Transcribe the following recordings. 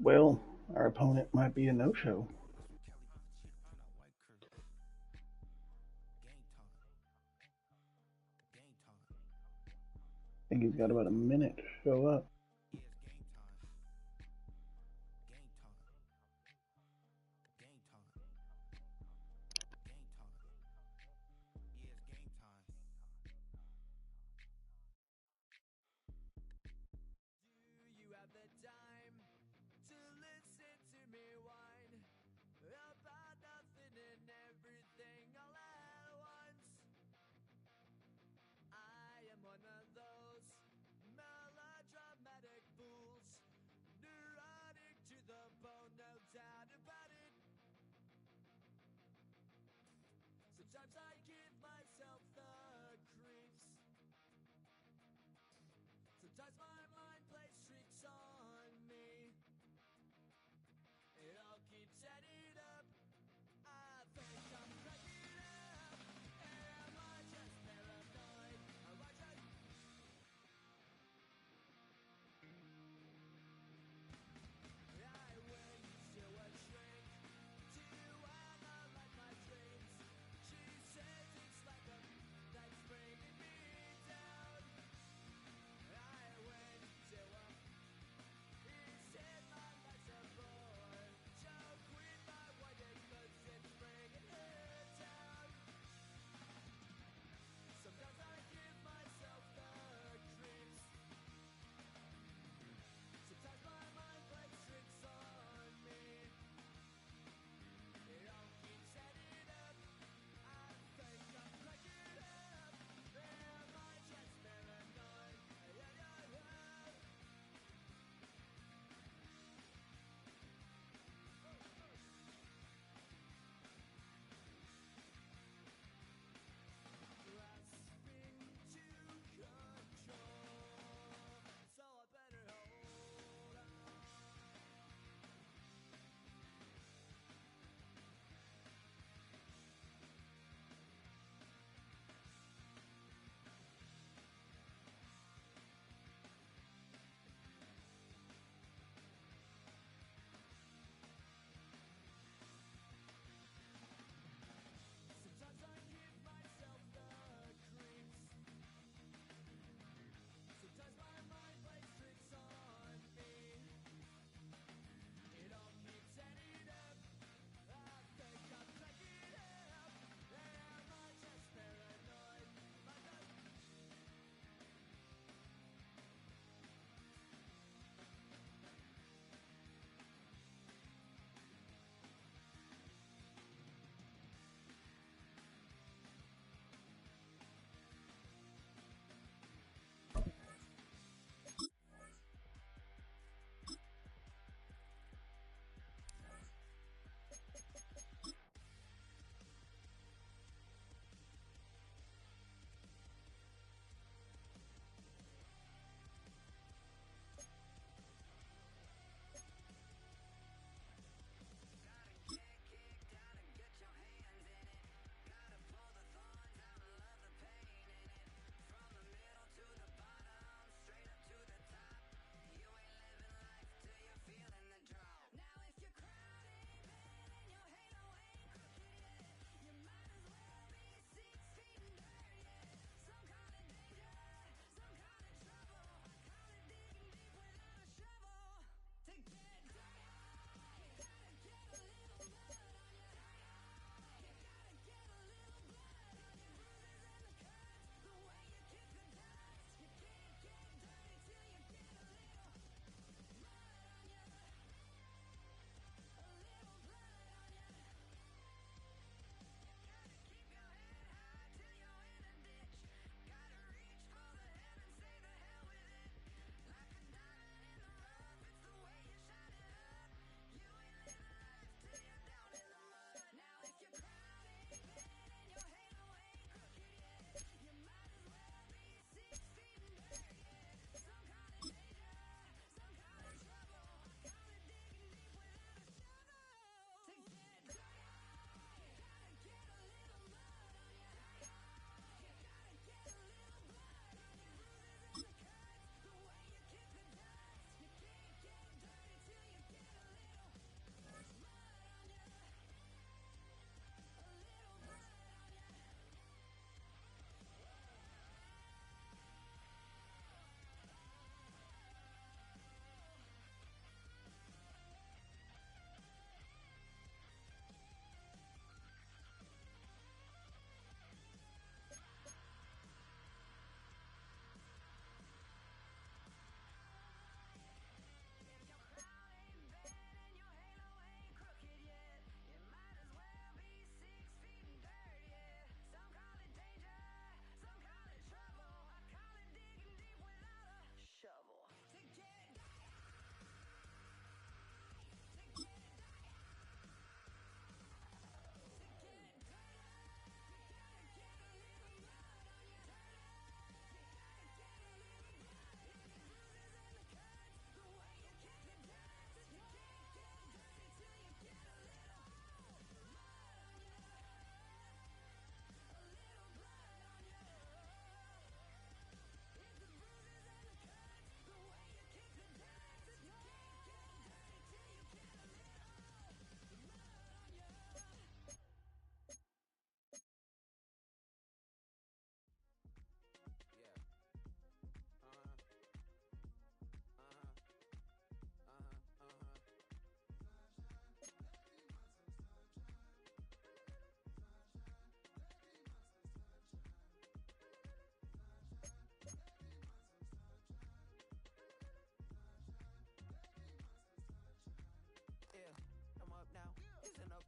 Well, our opponent might be a no-show. I think he's got about a minute to show up.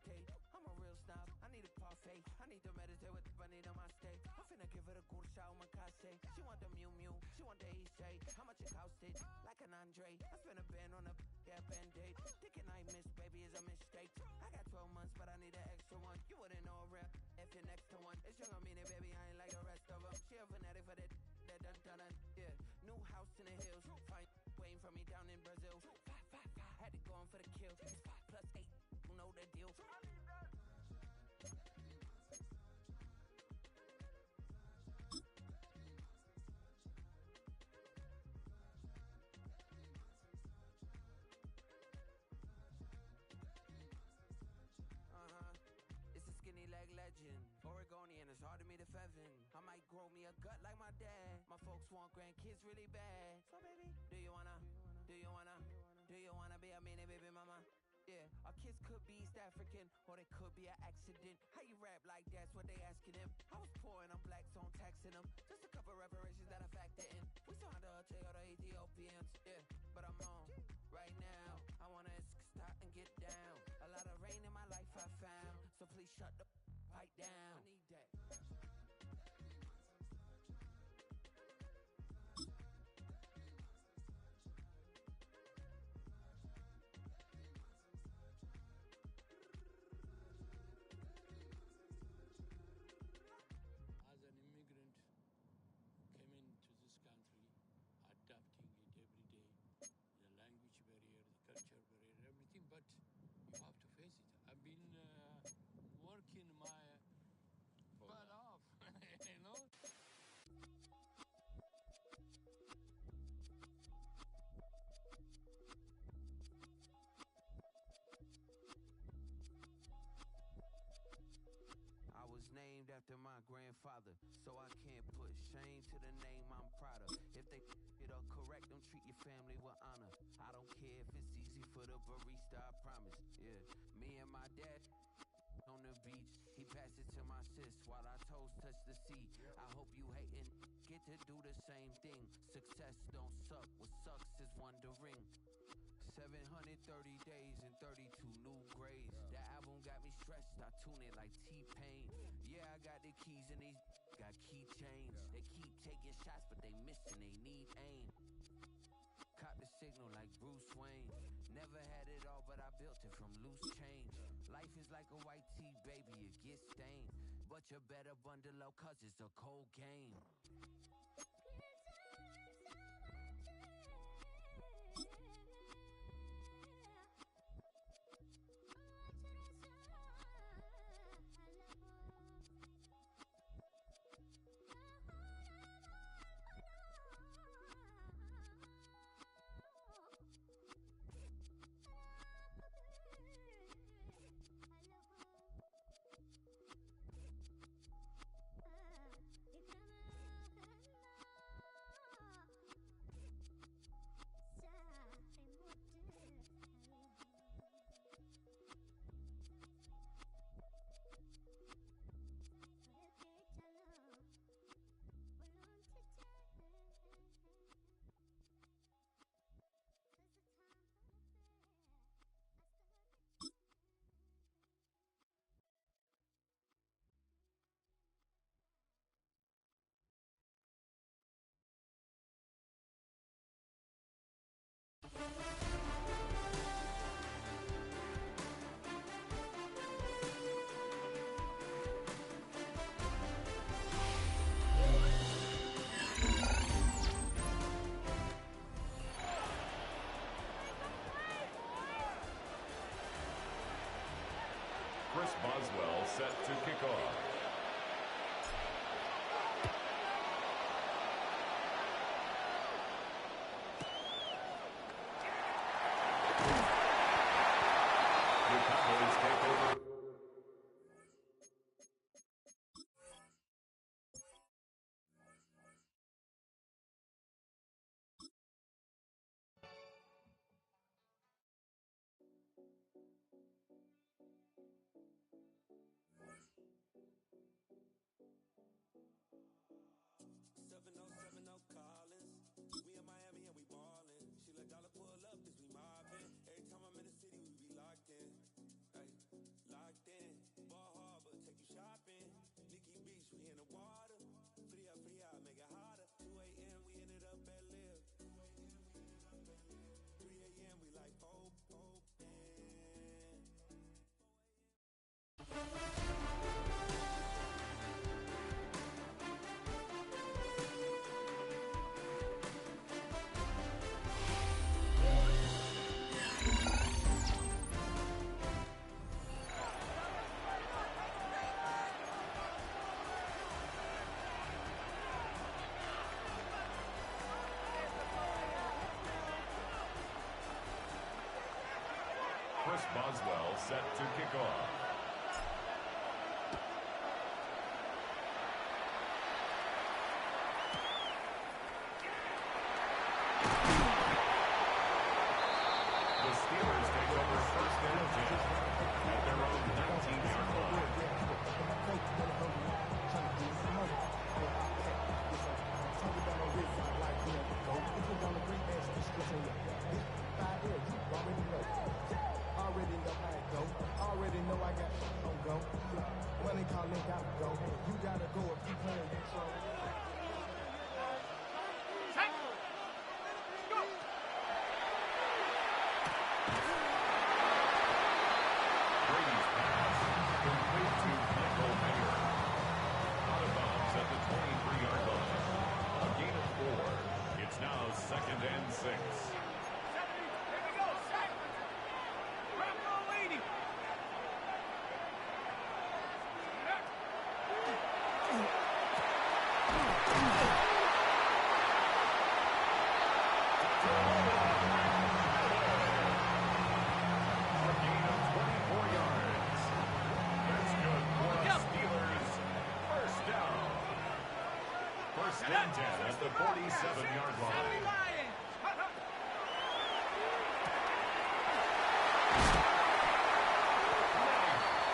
dictate. I'm a real snob, I need a parfait. I need to meditate with the bunny on my stay. I'm finna give her a good shot on my case. She want the Mew Mew, she want the Eastside. How much it costed? Like an Andre. I spent a band on a band-aid. Thinking I missed, baby, is a mistake. I got 12 months, but I need an extra one. You wouldn't know a rep if you're next to one. It's young, I mean it, baby, I ain't like the rest of them. She a fanatic for that dun, yeah. New house in the hills, fine, waiting for me down in Brazil. 5, had to go on for the kill. It's 5 plus 8, you know the deal. It's a skinny leg legend, Oregonian, it's hard to meet a Fevin. I might grow me a gut like my dad. My folks want grandkids really bad. So baby, do you wanna be a mini baby mama? Yeah, our kids could be East African, or they could be an accident. How you rap like that's what they asking him. I was poor and I'm black, so I'm taxing them. Just a couple reparations that I factor in. We saw the Toyota Ethiopians, yeah, but I'm on right now. I wanna stop and get down. A lot of rain in my life I found, so please shut the pipe down. I need that. As an immigrant, came into this country, adapting it every day, the language barrier, the culture barrier, everything, but you have to face it. I've been working my butt off, you know? I was named after my grandfather, so I can't put shame to the name I'm proud of. If they it up correct, don't treat your family with honor. I don't care if it's easy for the barista, I promise. Yeah, me and my dad on the beach, he passed it to my sis while our toes touch the sea. I hope you hating get to do the same thing. Success don't suck, what sucks is wondering. 730 days and 32 new grades. That album got me stressed, I tune it like T-Pain. Yeah, I got the keys and these got keychains. They keep taking shots, but they missing, they need aim. Cop the signal like Bruce Wayne. Never had it all, but I built it from loose change. Life is like a white tee, baby, it gets stained. But you better bundle up, cause it's a cold game. Chris Boswell set to kick off. The Cowboys take over. set to kick off. The Steelers take over first and 10 at their own 19-yard line. Already know I got shit on go. Money calling, gotta go. You gotta go if you playing you so. Brady's pass complete to Michael Mayer. Out of bounds at the 23-yard line. A gain of 4. It's now 2nd and 6. First and 10 at the 47-yard line.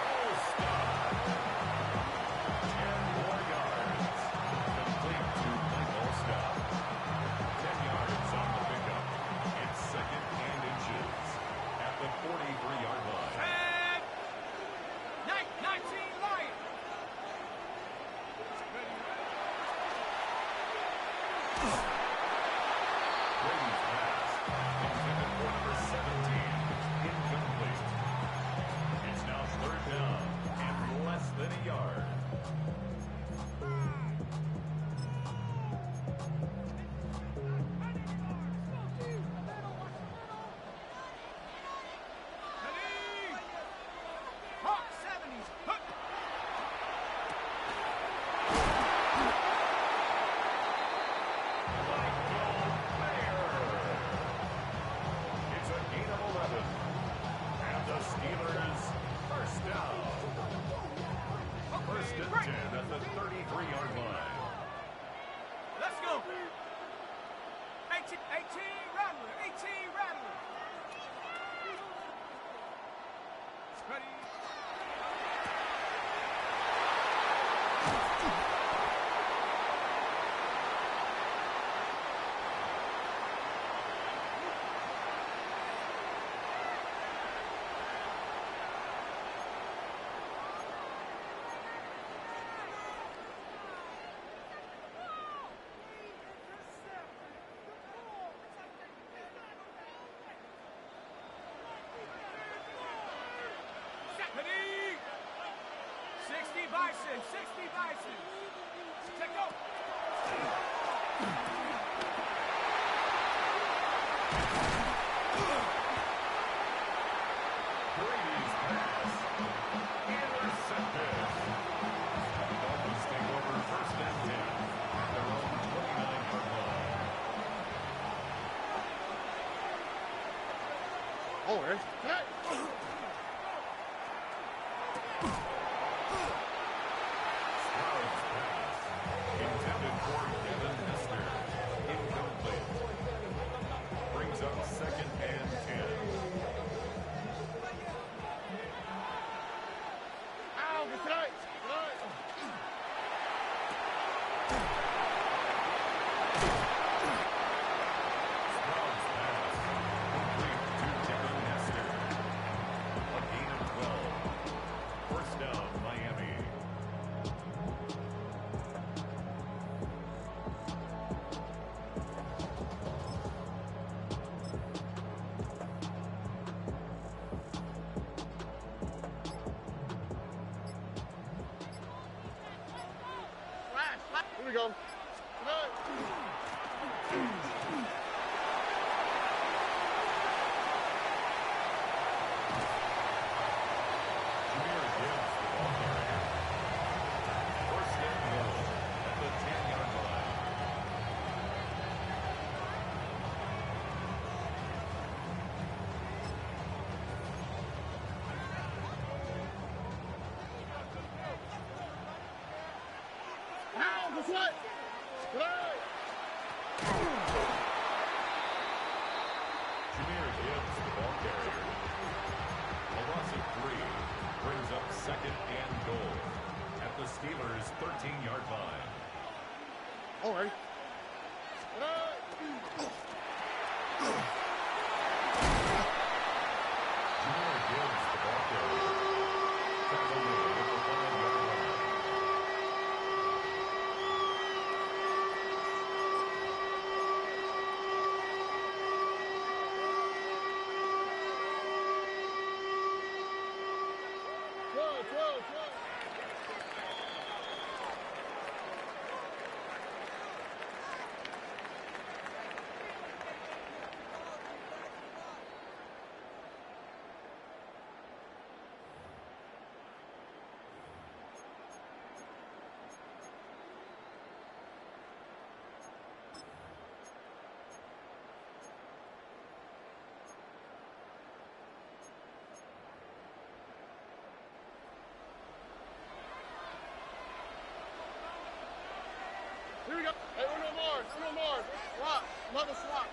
Full stop. 10 more yards. Complete to Michael Scott. 10 yards on the pickup. It's 2nd and inches at the 43-yard line. 19 Lions. Brady's pass, intended for number 17, incomplete. It's now 3rd down and less than a yard. Hawk 70s. Hook. It's a gain of 11. And the Steelers first down. First and 10 at the 33-yard line. Let's go. 18 Rattler. 18 Rattler. Ready. Ready. 60 Bison. 60 Bison. Take go. Brady's pass, intercepted. Dolphins take over first and 10 at their own 29-yard line. Oh, there's Stroud's pass, intended for Devin Hester, incomplete. Brings up 2nd and 10. Ow, get tonight. Stroud's pass, complete to Devin Hester. A gain of 12. First down, Miami. Here we go. Tonight. Jameer Gibbs, the ball carrier. First and goal at the 10-yard line. tonight. Tonight. Jameer Gibbs, the ball carrier. A loss of 3 brings up second and goal at the Steelers' 13-yard line. All right. Tonight. Jameer Gibbs, the ball carrier. Tackled at the 5-yard line. Twelve. Here we go. Hey, Uno Mars. Swap. Another swap.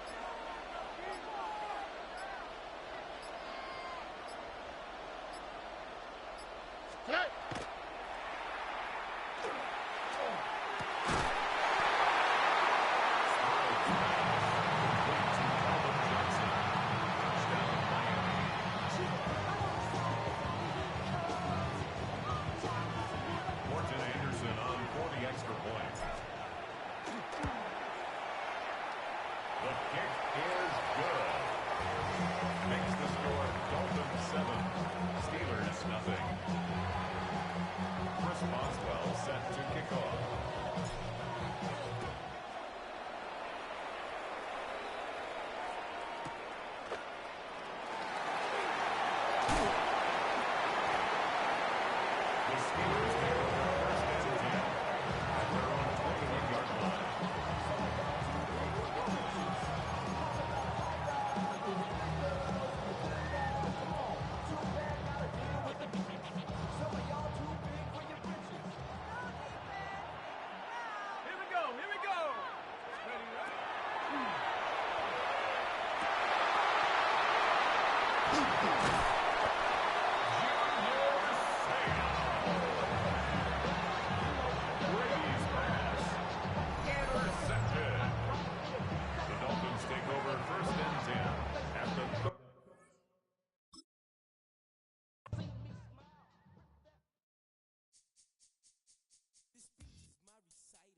Tonight. Morton Anderson on for the extra point. The kick is good. Makes the score Dolphins 7, Steelers nothing. Chris Boswell set to kick off. The Steelers take over first and 10 at their own 21-yard line. Here we go. Brady's pass. Intercepted. The Dolphins take over first and 10 at the This speech is my recital.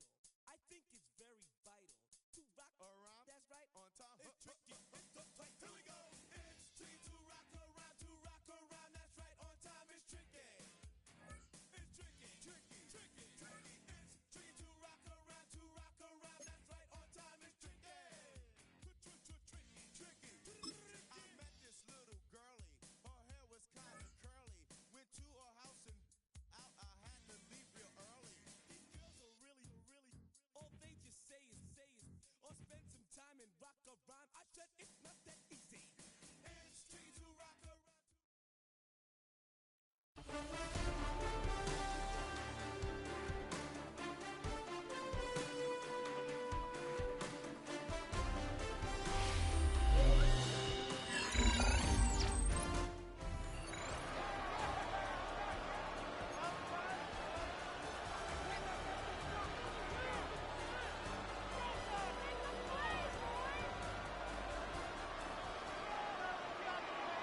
I think it's very vital to rock around. That's right. On time. It's tricky. It's the play. Here we go. It's tricky to rock around. To rock around. That's right. On time. It's tricky. It's tricky. It's tricky to rock around. To rock around. That's right. On time. It's tricky. Tricky. I met this little girlie. Her hair was kind of curly. Went to her house and out. I had to leave real early. These girls are really, all they just say is, or spend some time and rock a rhyme. I said it's not that easy. It's tricky to rock around.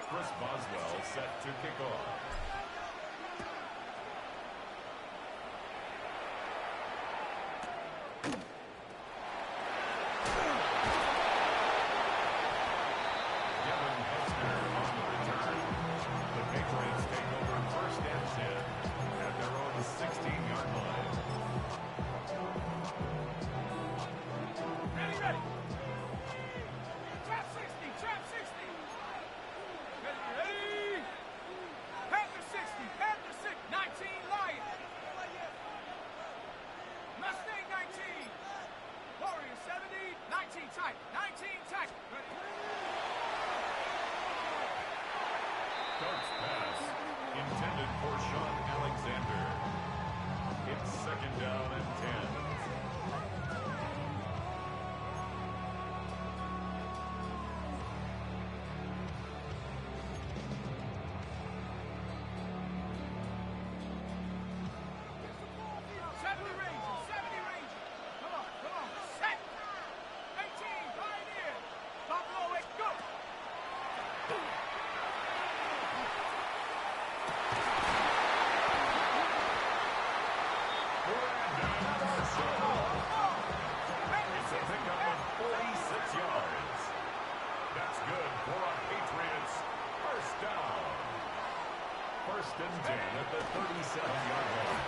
Chris Boswell set to kick off. Kevin Hester on the return. The Patriots take over first and 10 at their own 16-yard line. Ready. Trap 60. Ready. Panther 60. 19 Lion. Mustang 19. Warrior 70. 19 Titan. Ready. Darts pass intended for Sean Alexander. It's second down and 10. First and 10 at the 37-yard line.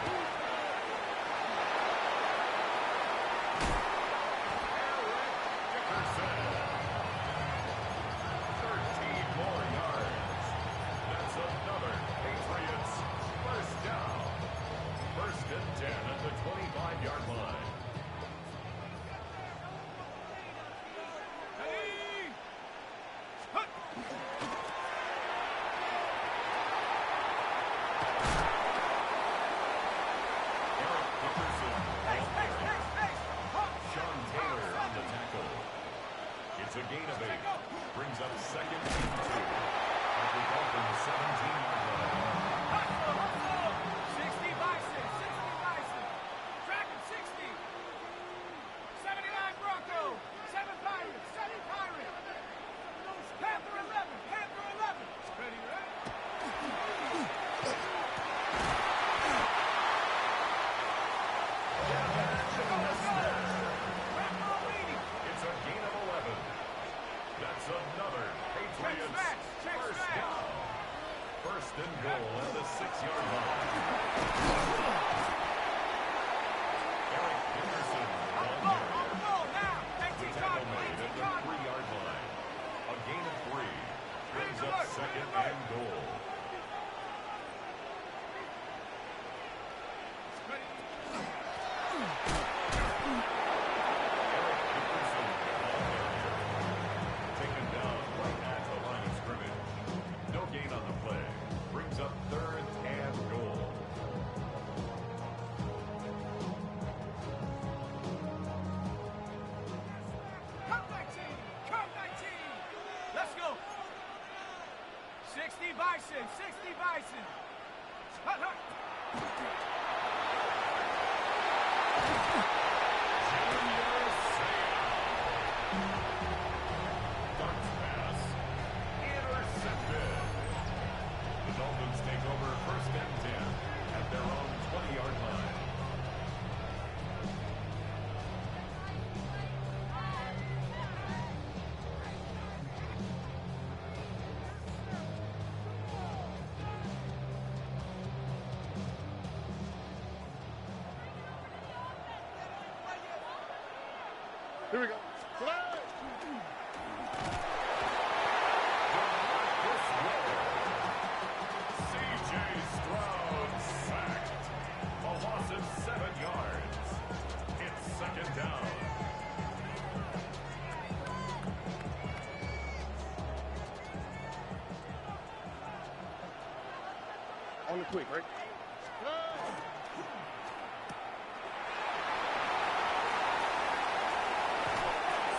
Dickerson. 13 more yards. That's another Patriots first down. First and 10 at the 25-yard line. It's a gain of 8. Brings up second and 2. At the Dolphins' 17-yard line. Hustle! 60 Bison! 60 Bison! Track him, 60! 79 Bronco! 7 Pirates! 7 Pirates! Panther 11! Panther 11! Ready, right? It's a gain of 11. That's another Patriots first down. First and goal at the 6-yard line. Eric Henderson on the tackle made at the 3-yard line. A gain of 3 brings up second and goal. Up third and goal. Come 19! Come 19! Let's go! 60 Bison! 60 Bison! Hut, hut! Darts pass. Intercepted. The Dolphins take over first and 10 at their own 20-yard line. Here we go. C.J. Stroud sacked. A loss of 7 yards. It's second down. On the quick, right?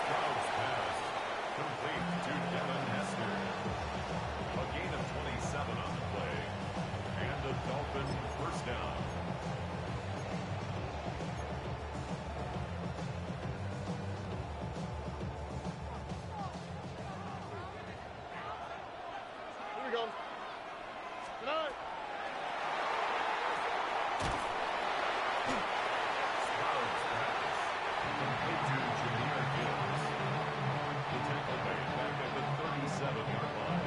Stroud's pass complete to Devin Hester. A gain of 27 on the play. And a Dolphin first down. Here we go. Good night. Stroud's pass complete to Jameer Gibbs. The tackle made back at the 37-yard line.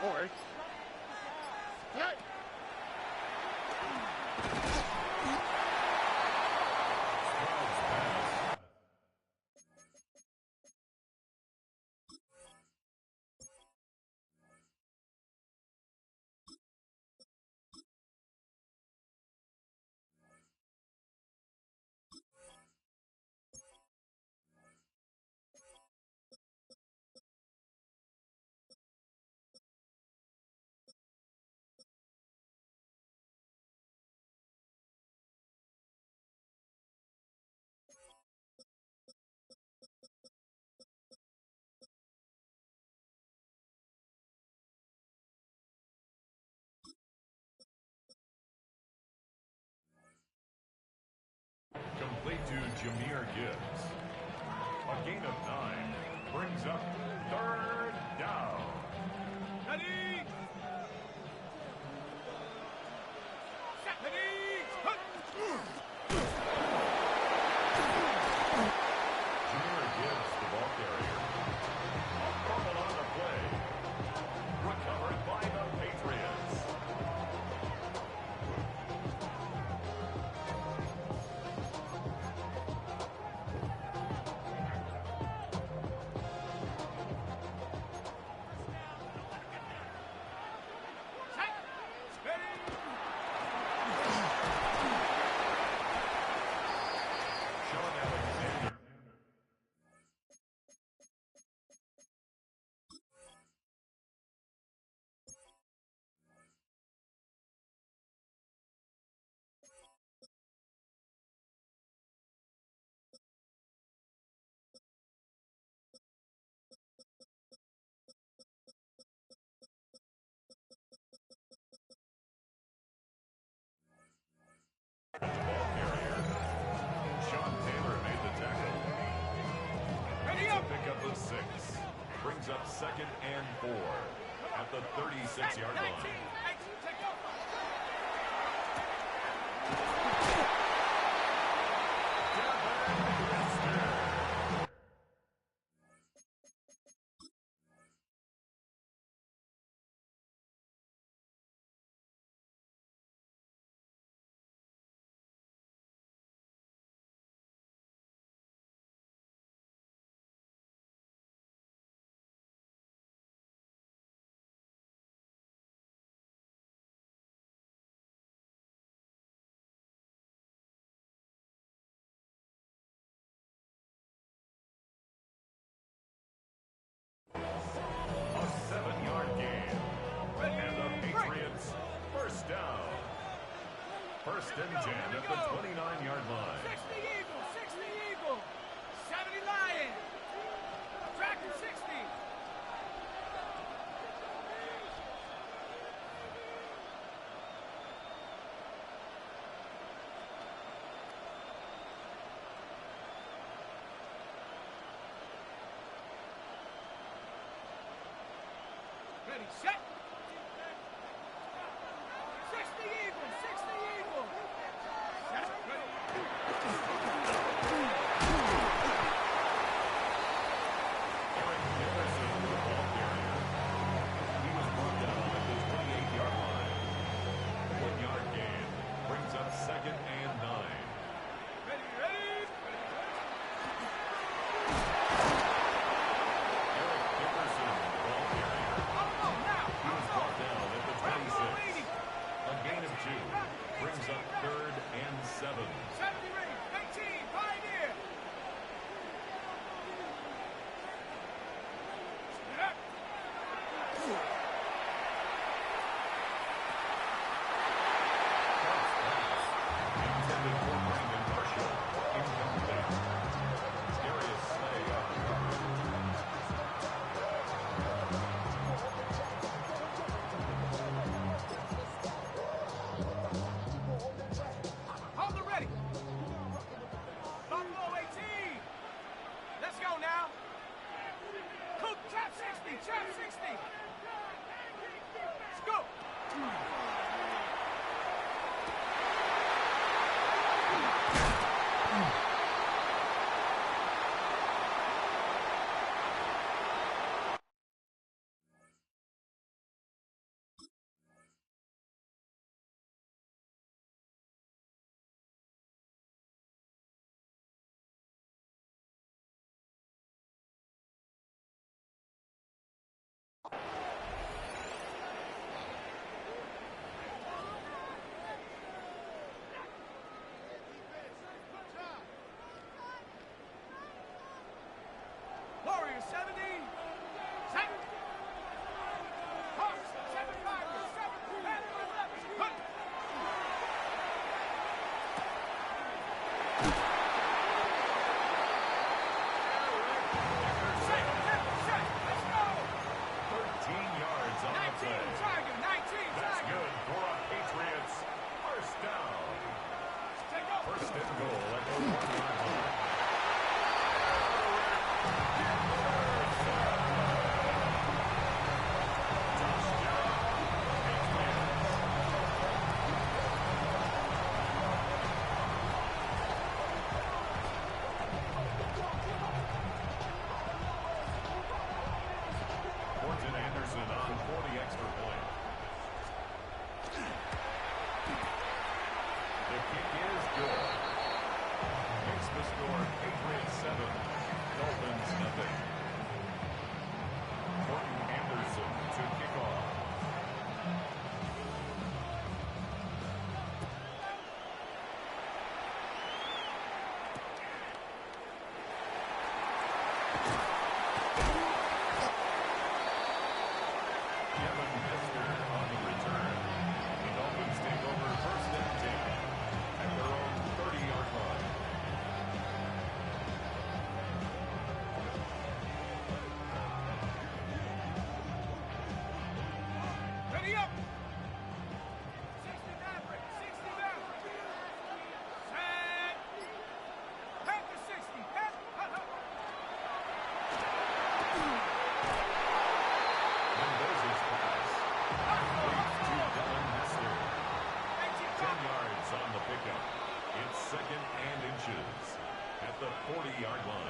All right. Jahmyr Gibbs. A gain of 9 brings up 3rd down. Ready? Set. Ready? Hut. Jahmyr Gibbs, the ball carrier. A fumble on the play. Recovered by the Patriots. Sean Alexander. Ball carrier. Sean Taylor made the tackle. It's a pickup of 6. Brings up 2nd and 4 at the 36-yard line. A 7-yard gain. And the Patriots, 1st down. 1st and 10 at the 29-yard line. 60 Eagle, 60 Eagle, 70 Lion, tracking 60. Ready, set. 60 Eagle, 60 Eagle. Set, ready. Eric Dickerson, the ball carrier. He was brought down at the 28-yard line. 1-yard gain brings up 2nd and 9. Ready, ready. Eric Dickerson, the ball carrier. Oh, now. He was brought down at the 26. A gain of 2 brings up 3rd and 7. 70 rings, 18, Pioneer. Split up. Intended for Brandon Marshall. Incomplete. Darius Slay on the cover. Hold it ready. Buffalo 18. Let's go now. Cook, trap 60, trap 60. Let's go. Warriors 70. Set. Hawks 75. 7. Panther 11. Hunt. Set. Set. Let's go. 13 yards on the 19 play. Tiger. 19 That's Tiger. good for a Patriots 1st down. Take over. 1st and goal at the 1-yard line. score, Patriots 7, Dolphins nothing. Morton Anderson to kick off. At the 40-yard line.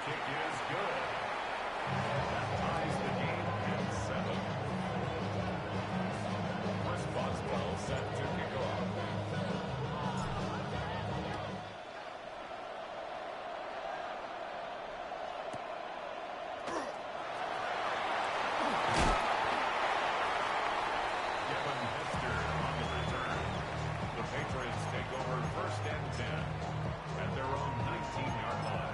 Kick is good. That ties the game at 7. Response ball set to kick off. Kevin Hester on the return. The Patriots take over 1st and 10 at their own 19-yard line.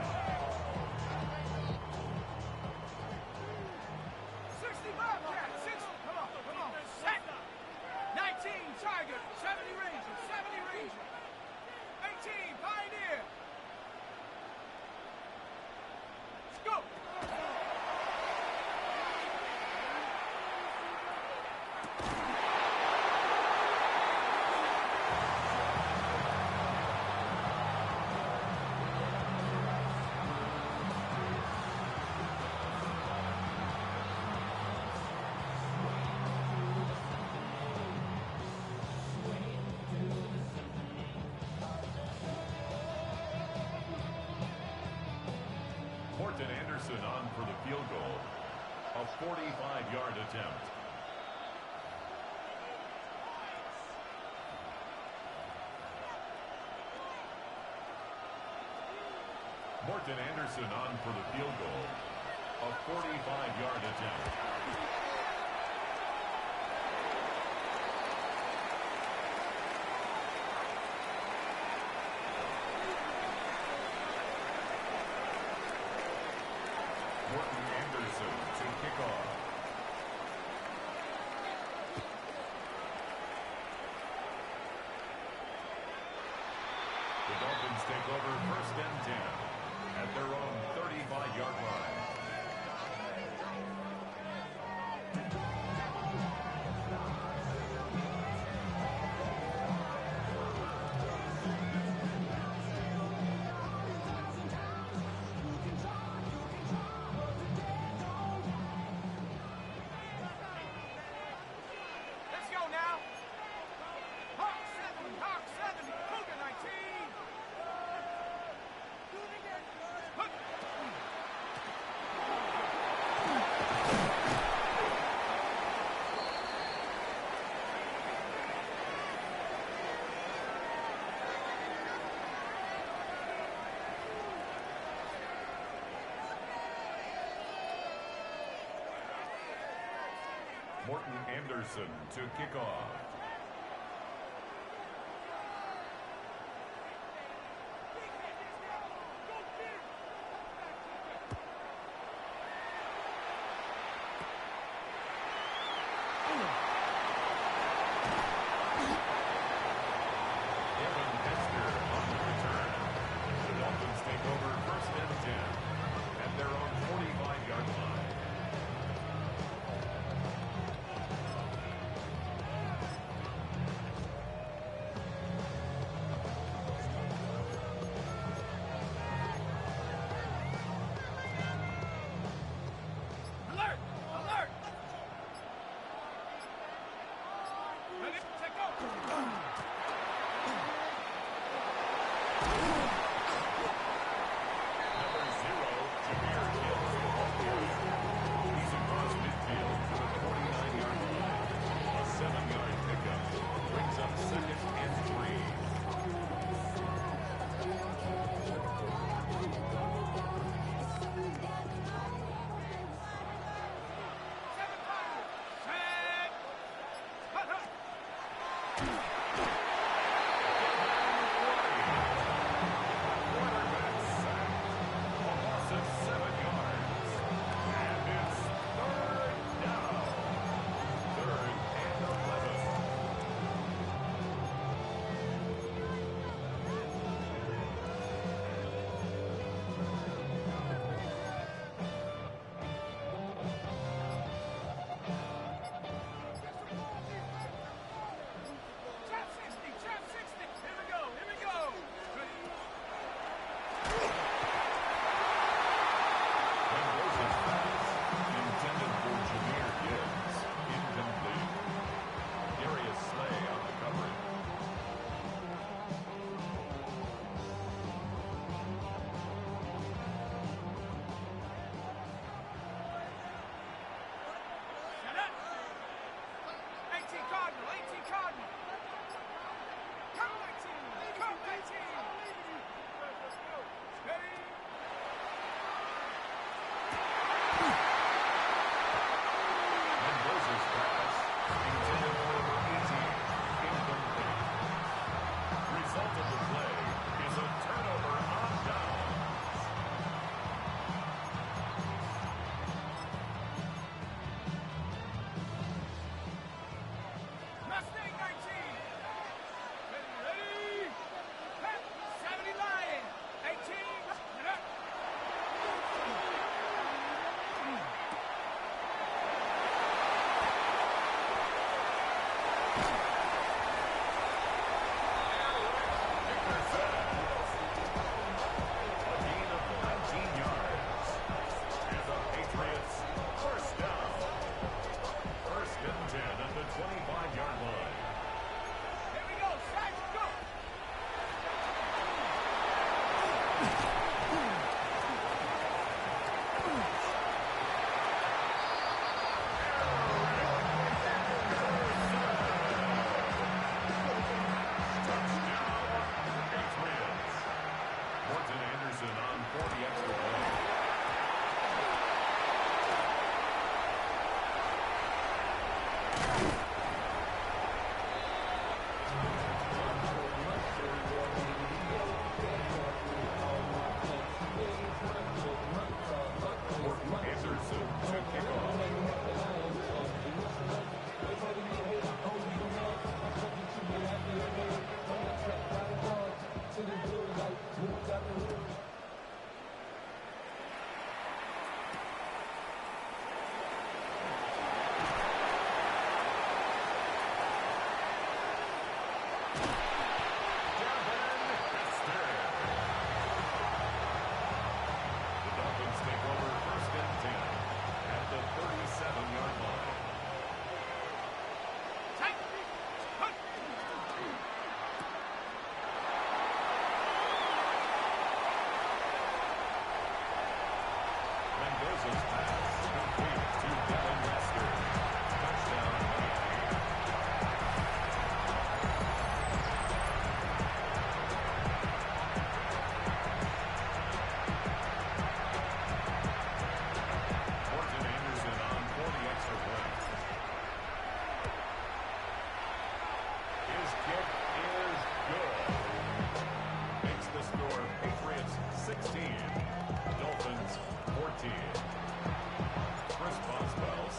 Tiger, 70 Rangers, 70 Rangers, 18 Pioneer. Let's go. Anderson on for the field goal. A 45-yard attempt. Morton Anderson on for the field goal. A 45-yard attempt. Morton Anderson to kick off. The Dolphins take over 1st and 10 at their own 35-yard line. Morton Anderson to kick off.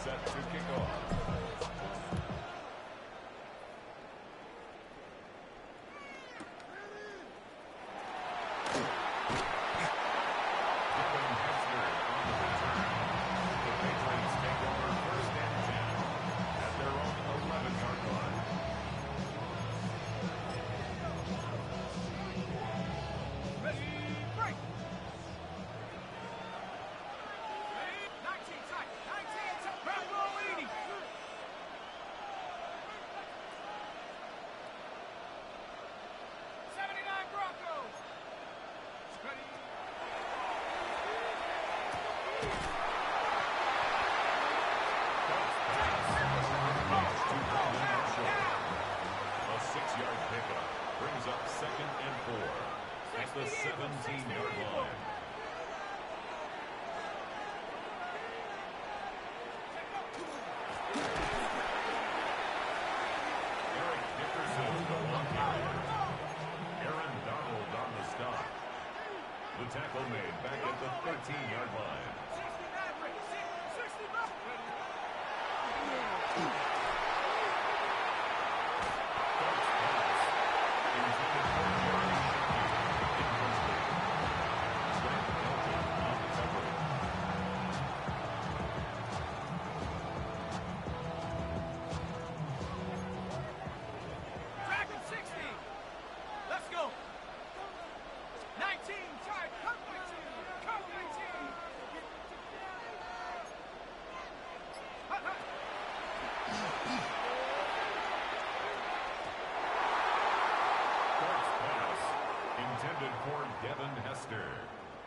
set to kick off. The 17-yard line. Eric Dickerson, the long carrier. Aaron Donald on the stop. The tackle made back at the 13-yard line.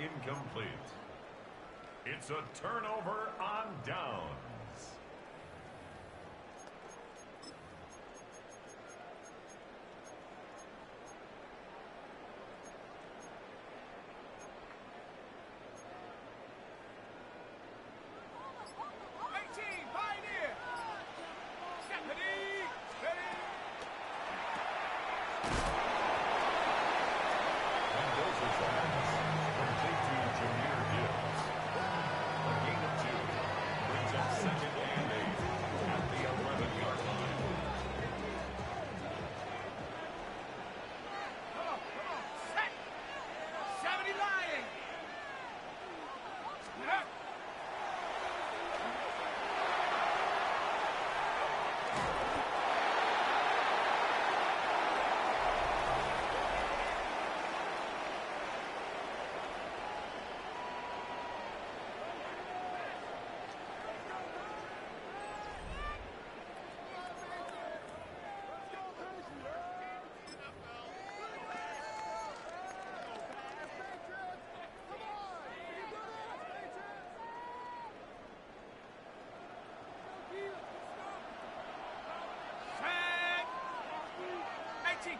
Incomplete. It's a turnover on downs.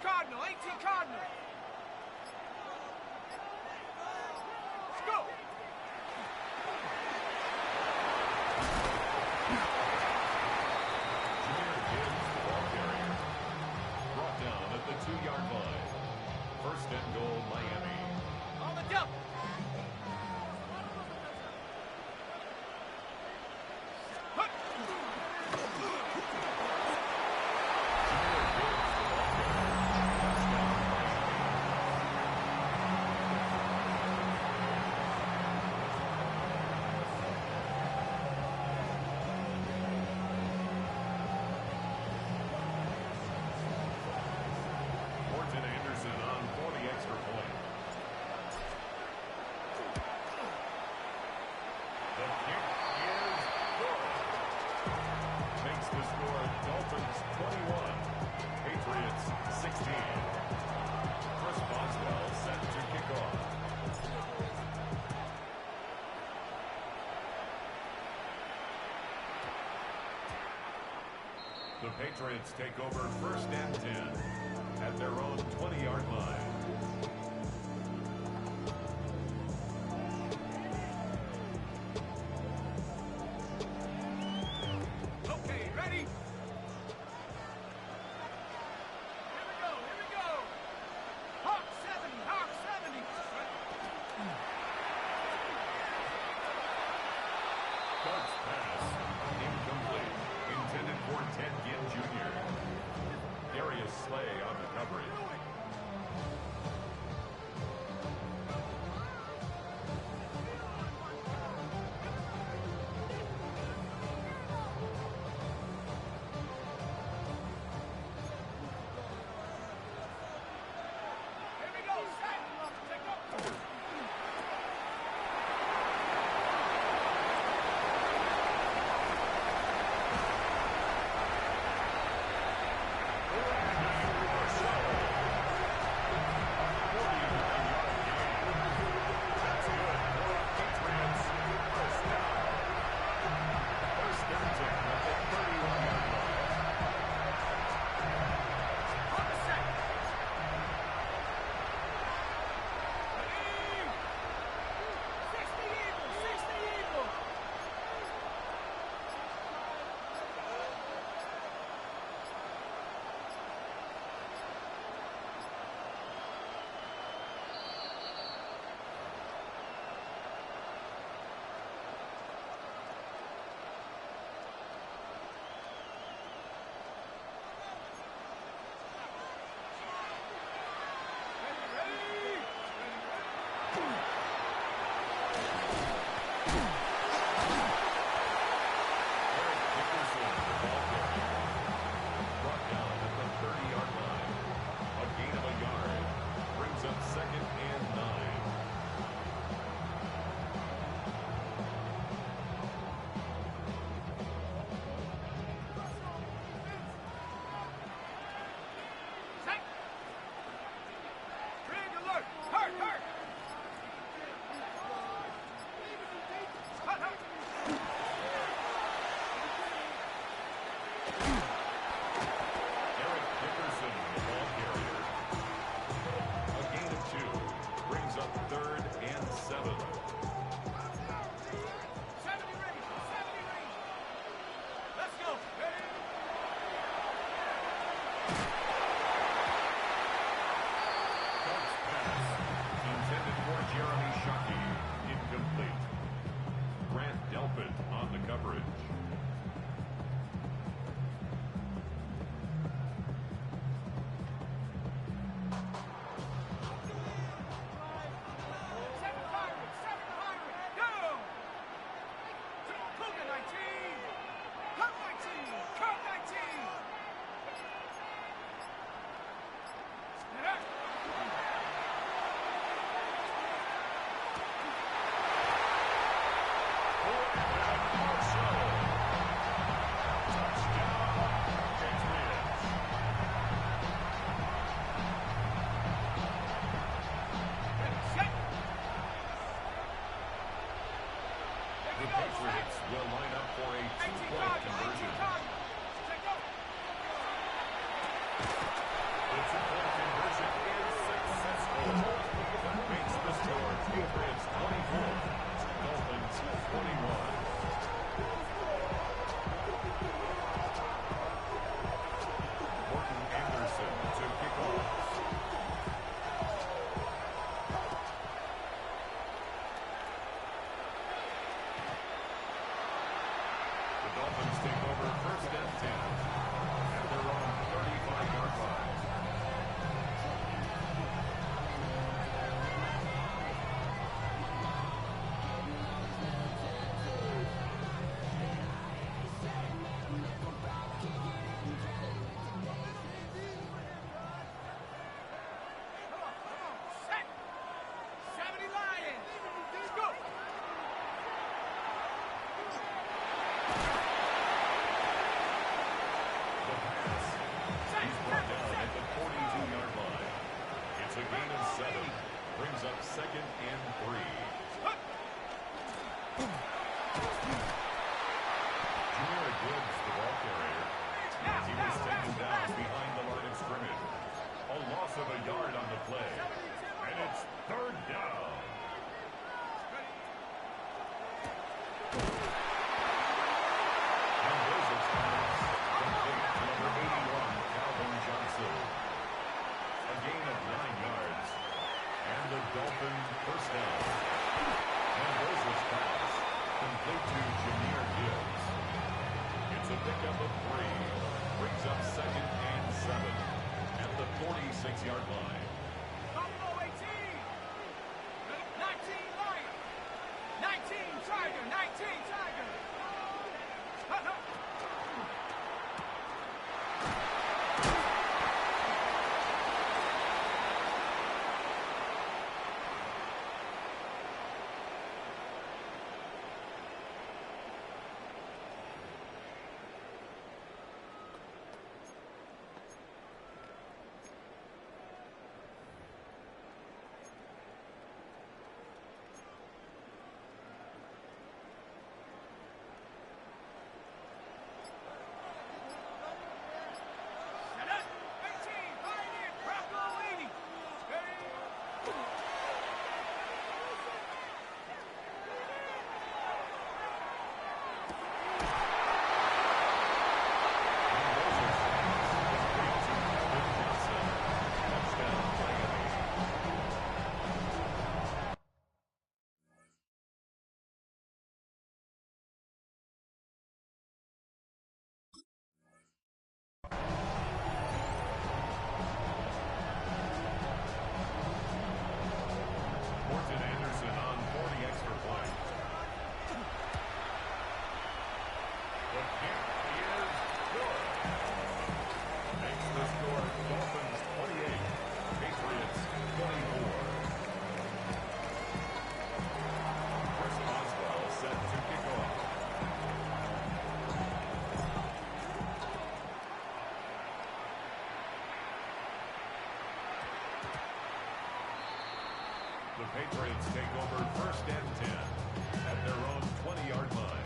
Cardinal, 18 Cardinal. Let's go. Jameer Gibbs, the ball carrier. Brought down at the 2-yard line. First and goal, Miami. On the double. The Patriots take over first and 10 at their own 20-yard line. Okay, ready? Here we go. Hawk 70, Hawk 70. Doug's pass, incomplete. for Ted Ginn Jr. Darius Slay on the coverage. Here we go, set. Take off. On the set. Ready? 60 Eagles, 60 Eagles. Ready? Eric Dickerson, the ball carrier. Brought down at the 30-yard line. A gain of a yard. Brings up second and 9. Set. Rig alert. Hurt, hurt. Hut, hut. Eric Dickerson, the ball carrier. A gain of 2. Brings up third and 7. 70 ready. 70 ready. Let's go. Ready? Bounce pass. Intended for Jeremy Shockey. Incomplete. Grant Delpit on the coverage. Seven Pirates. Seven Pirates. Go. Cougar 19. Hut 19. Curve 19. Spin up. Ready, set. The Patriots will line up for a 18 2-point targets. 18 conversion. targets. Take off. The 2-point conversion is successful. That makes the score Patriots 24, Dolphins 21. Morton Anderson to kick off. The Dolphins take over first and 10 at their own 35-yard line. Come on. Set. 70 Lions. Let's go. The pass. He's brought down at the 42-yard line. It's a gain of 7. Brings up second and 3. Hut. Junior Gibbs, the ball carrier. He was taken down behind the line of scrimmage. A loss of a yard on the play. And it's third down. And there's its pass. Complete to number 81, Calvin Johnson. A gain of 9 yards. And the Dolphin first down. And there's its pass. Complete to Junior Gibbs. It's a pickup of 3. up 2nd and 7 at the 46-yard line. Buffalo 18. 19 Lion. 19 Tiger. 19 Tiger. The Patriots take over 1st and 10 at their own 20-yard line.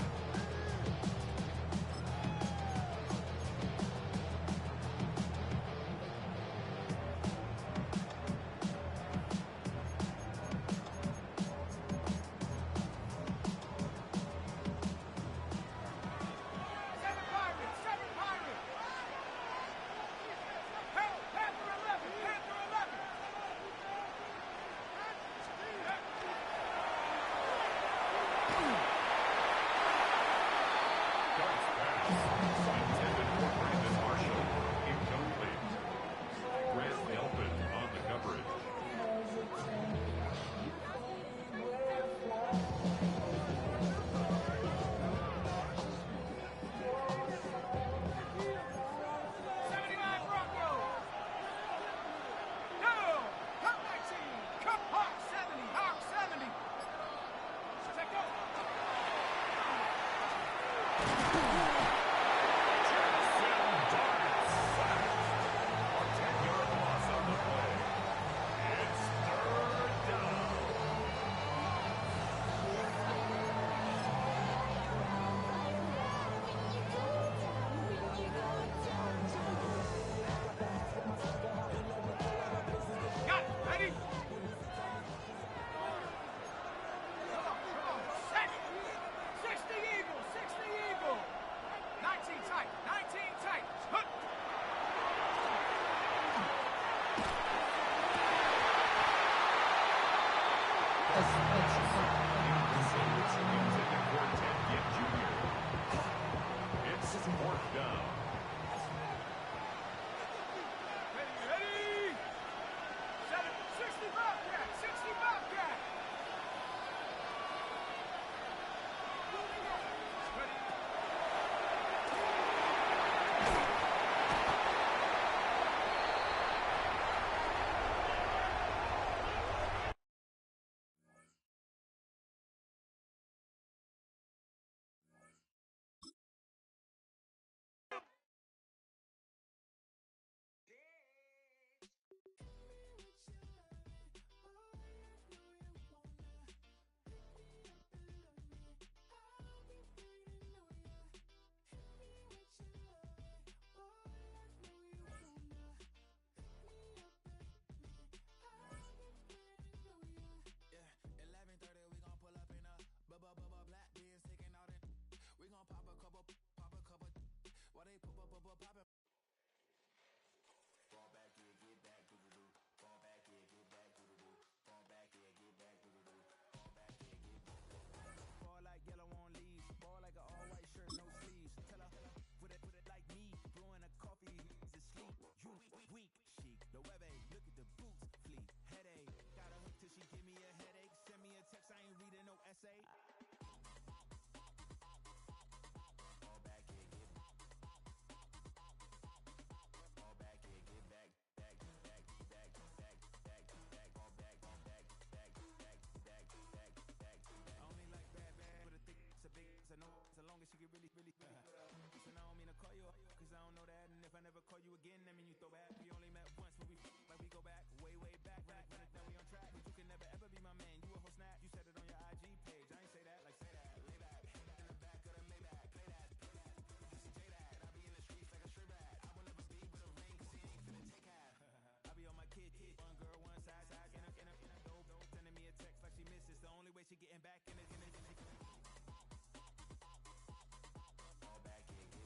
really So now I don't mean to call you up, cause I don't know that. And if I never call you again, that mean you throw back. We only met once when we like we go back, way back. Run it down, we on track. But you can never ever be my man. You a whole snap. You said it on your IG page. I ain't say that, like say that. Lay back in the back of the Maybach. Play that. Just say that. I be in the streets like a stray rat. I will never be but a ring, cause he ain't finna take half. I be on my kid. One girl, one side, in a dope. Sending me a text like she misses. The only way she getting back in it. All back, yeah.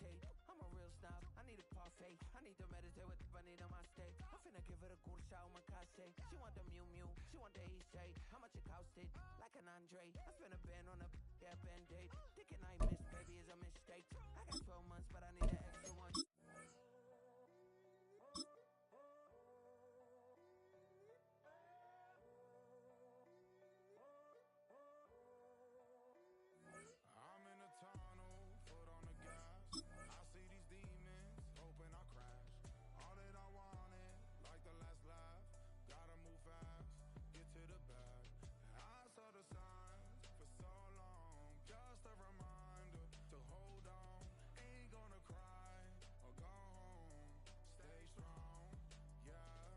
cake. I'm a real snob, I need a parfait. I need to meditate with the bunny on my steak. I'm finna give her a good shot with my case. She want the Mew Mew, she want the East Shade. How much it costed? Like an Andre. I spent a band on a that band-aid. Thinking I missed, baby, is a mistake. I got 12 months, but I need an extra one. I'm in a tunnel, foot on the gas. I see these demons, hoping I crash. All that I wanted, like the last laugh. Gotta move fast, get to the bag. I saw the signs for so long, just a reminder to hold on. Ain't gonna cry or go home. Stay strong, yeah.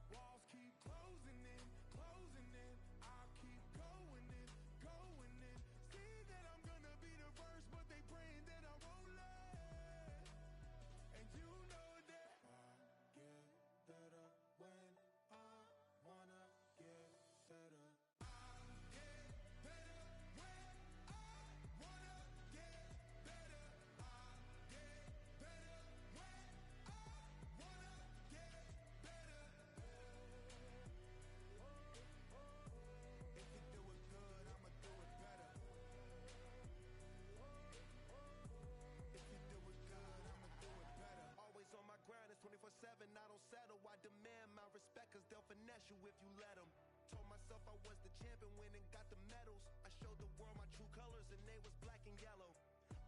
Walls keep closing in, closing in. I keep going in, going in. See that I'm gonna be the first, but they praying that I won't let. And you know that I get better when I wanna get better. I get better when I wanna get better. I get better when I wanna get better. If you do it good, I'ma do it better. If you do it good, I'ma do it better. Always on my grind, it's 24/7, I don't settle. I demand my respect, cause they'll finesse you if you let them. Told myself I was the champion, went and got the medals. I showed the world my true colors and they was black and yellow.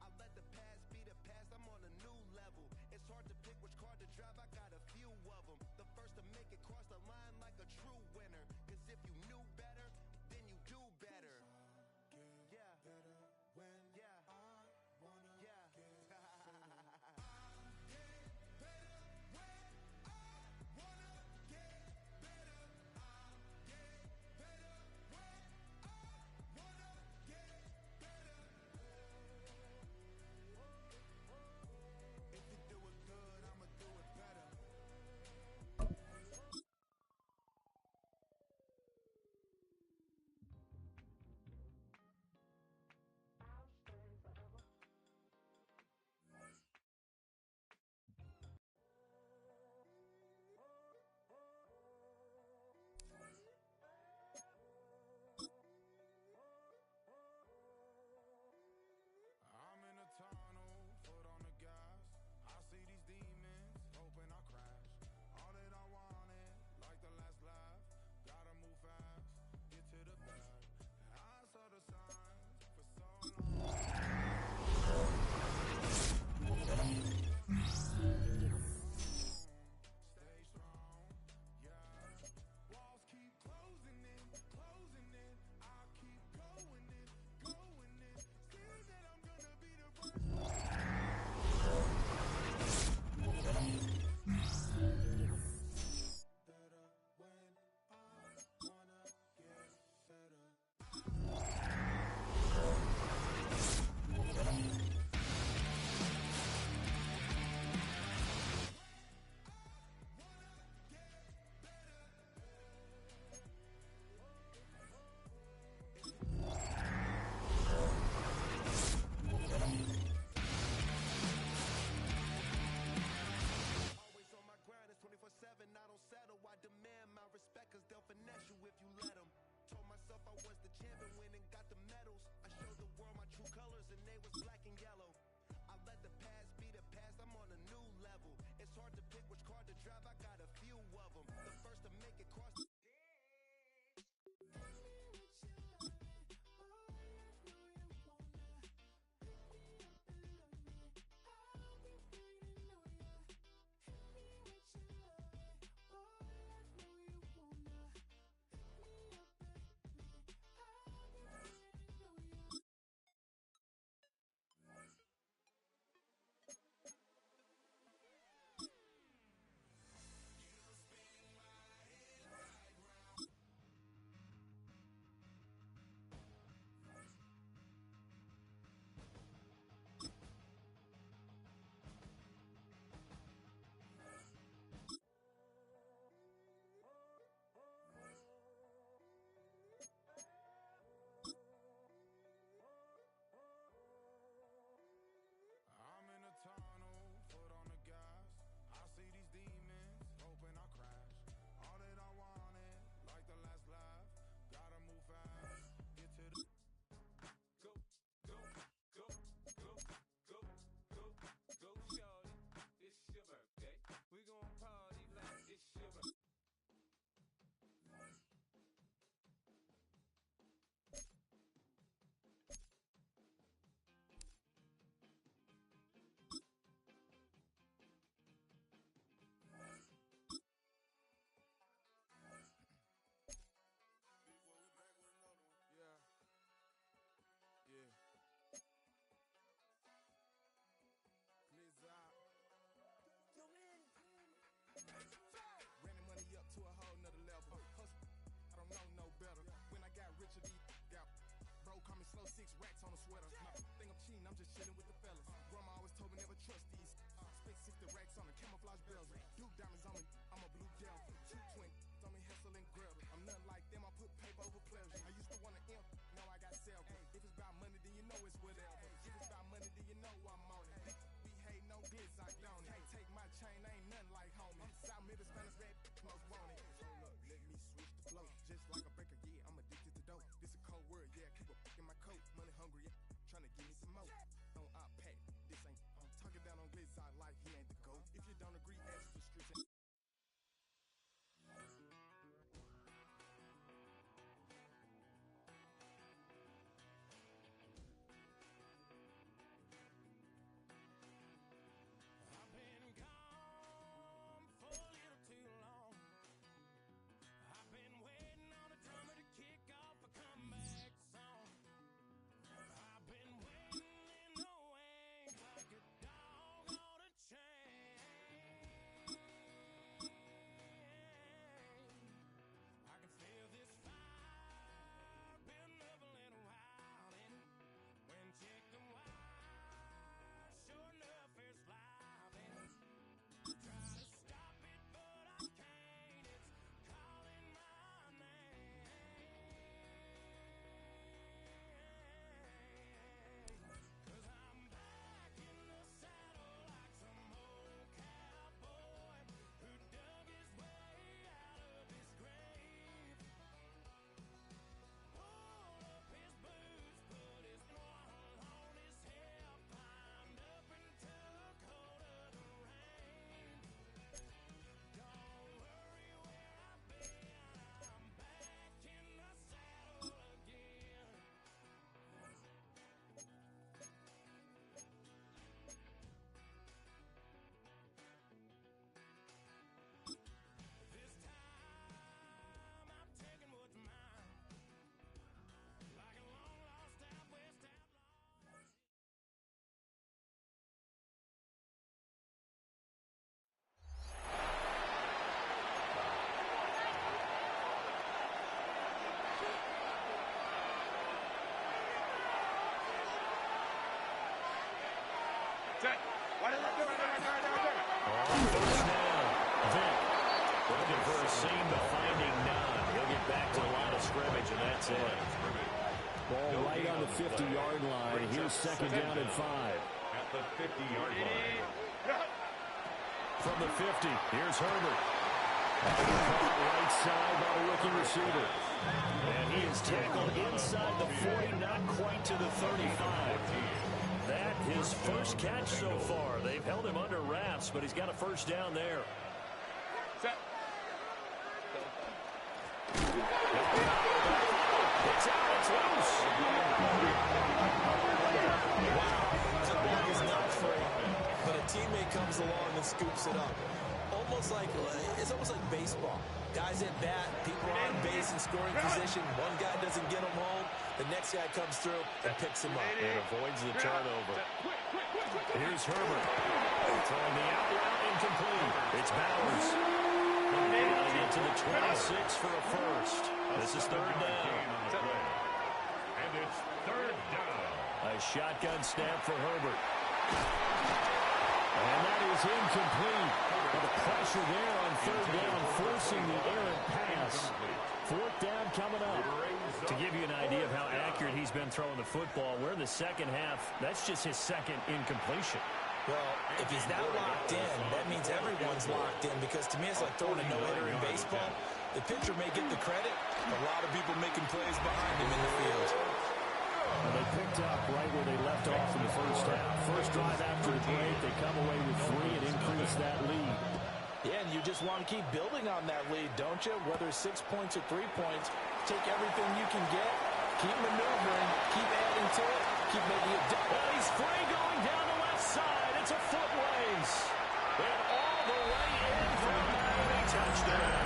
I let the past be the past, I'm on a new level. It's hard to pick which car to drive, I got a few of them. The first to make it cross the line like a true winner. Cause if you knew better, then you do better. Yeah. Better when I wanna get better. I get better when I wanna get better. I get better when I wanna get better. If you do it good, I'ma do it better. I'm in a tunnel, foot on the gas. I see these demons, hoping I crash. All that I wanted, like the last laugh. Gotta move fast, get to the bag. I saw the signs for so long. Stay strong, yeah. Walls keep closing in, closing in. I keep going in, going in. See that I'm gonna be the first. Better when I wanna get better. Always on my grind, it's 24/7, I don't settle. I demand my respect, cause they'll finesse you if you let them. Told myself I was the champion, went and got the medals. I showed the world my true colors and they was black and yellow. I let the past be the past, I'm on a new level. It's hard to pick which car to drive, I got a few of them. The first to make it cross the slow 6 racks on a sweater. My think I'm cheating, I'm just chilling with the fellas. Grandma always told me never trust these. Spent 60 racks on the camouflage bells. Duke diamonds on me, I'm a blue devil. 2 twin on me, hustle and grab. I'm nothing like them, I put paper over pleasure. I used to want to imp, now I got self. If it's about money, then you know it's whatever. If it's about money, then you know I'm on it. We hate no glitz, I don't. Can't take my chain, I ain't nothing like homie. South Middle Spanish red, most want it. Hold up, let me switch the flow. Just like a breaker, yeah, I'm addicted to dope. This a cold word, yeah, keep a in my coat. Money hungry, yeah, trying to give me some more. On op pack, this ain't, I'm talking down on glitz, I like he ain't the GOAT. If you don't agree, ask the streets. I've been gone for a little too long. I've been waiting on a drummer to kick off a comeback song. I've been waiting in the wings like a dog on a chain. I can feel this fire building up a little while, and when chicken wire, sure enough, it's live. And try to stop it, but I can't. It's calling my name. 'Cause I'm back in the saddle like some old cowboy who dug his way out of his grave. Pulled up his boots, put his one on his hip, climbed up and took hold of the rain. Don't worry where I've been, I'm back in the saddle again. This time I'm taking what's mine, like a long lost out west outlaw. Set. Right there. On first down, Vic looking for a seam, but finding none. He'll get back to the line of scrimmage, and that's it. Ball right on the 50-yard line. Here's second down and 5. At the 50-yard line. From the 50, here's Herbert. Caught right side by the rookie receiver. And he is tackled inside the 40, not quite to the 35. That his first catch so far. They've held him under wraps, but he's got a first down there. Set. It's out, it's loose. The ball is not free, but a teammate comes along and scoops it up. It's almost like baseball. Guys at bat, people are on base in scoring position. One guy doesn't get him home. The next guy comes through and picks him up. And avoids the turnover. Here's Herbert. Throwing the out route incomplete. It's Bowers. Getting it to the 26 for a first. This is third down. And it's third down. A shotgun snap for Herbert. And that is incomplete. But the pressure there on third down, forcing the errant pass. Fourth down coming up. To give you an idea of how accurate he's been throwing the football, we're in the second half. That's just his second incompletion. Well, if he's that locked in, that means everyone's locked in, because to me it's like throwing a no-hitter in baseball. The pitcher may get the credit, a lot of people making plays behind him in the field. And they picked up right where they left off in the first half. First drive after the break, they come away with 3 and increase that lead. Yeah, and you just want to keep building on that lead, don't you? Whether it's 6 points or 3 points, take everything you can get, keep maneuvering, keep adding to it, keep making it. Well, he's free going down the left side. It's a foot race. And all the way in for a Miami touchdown.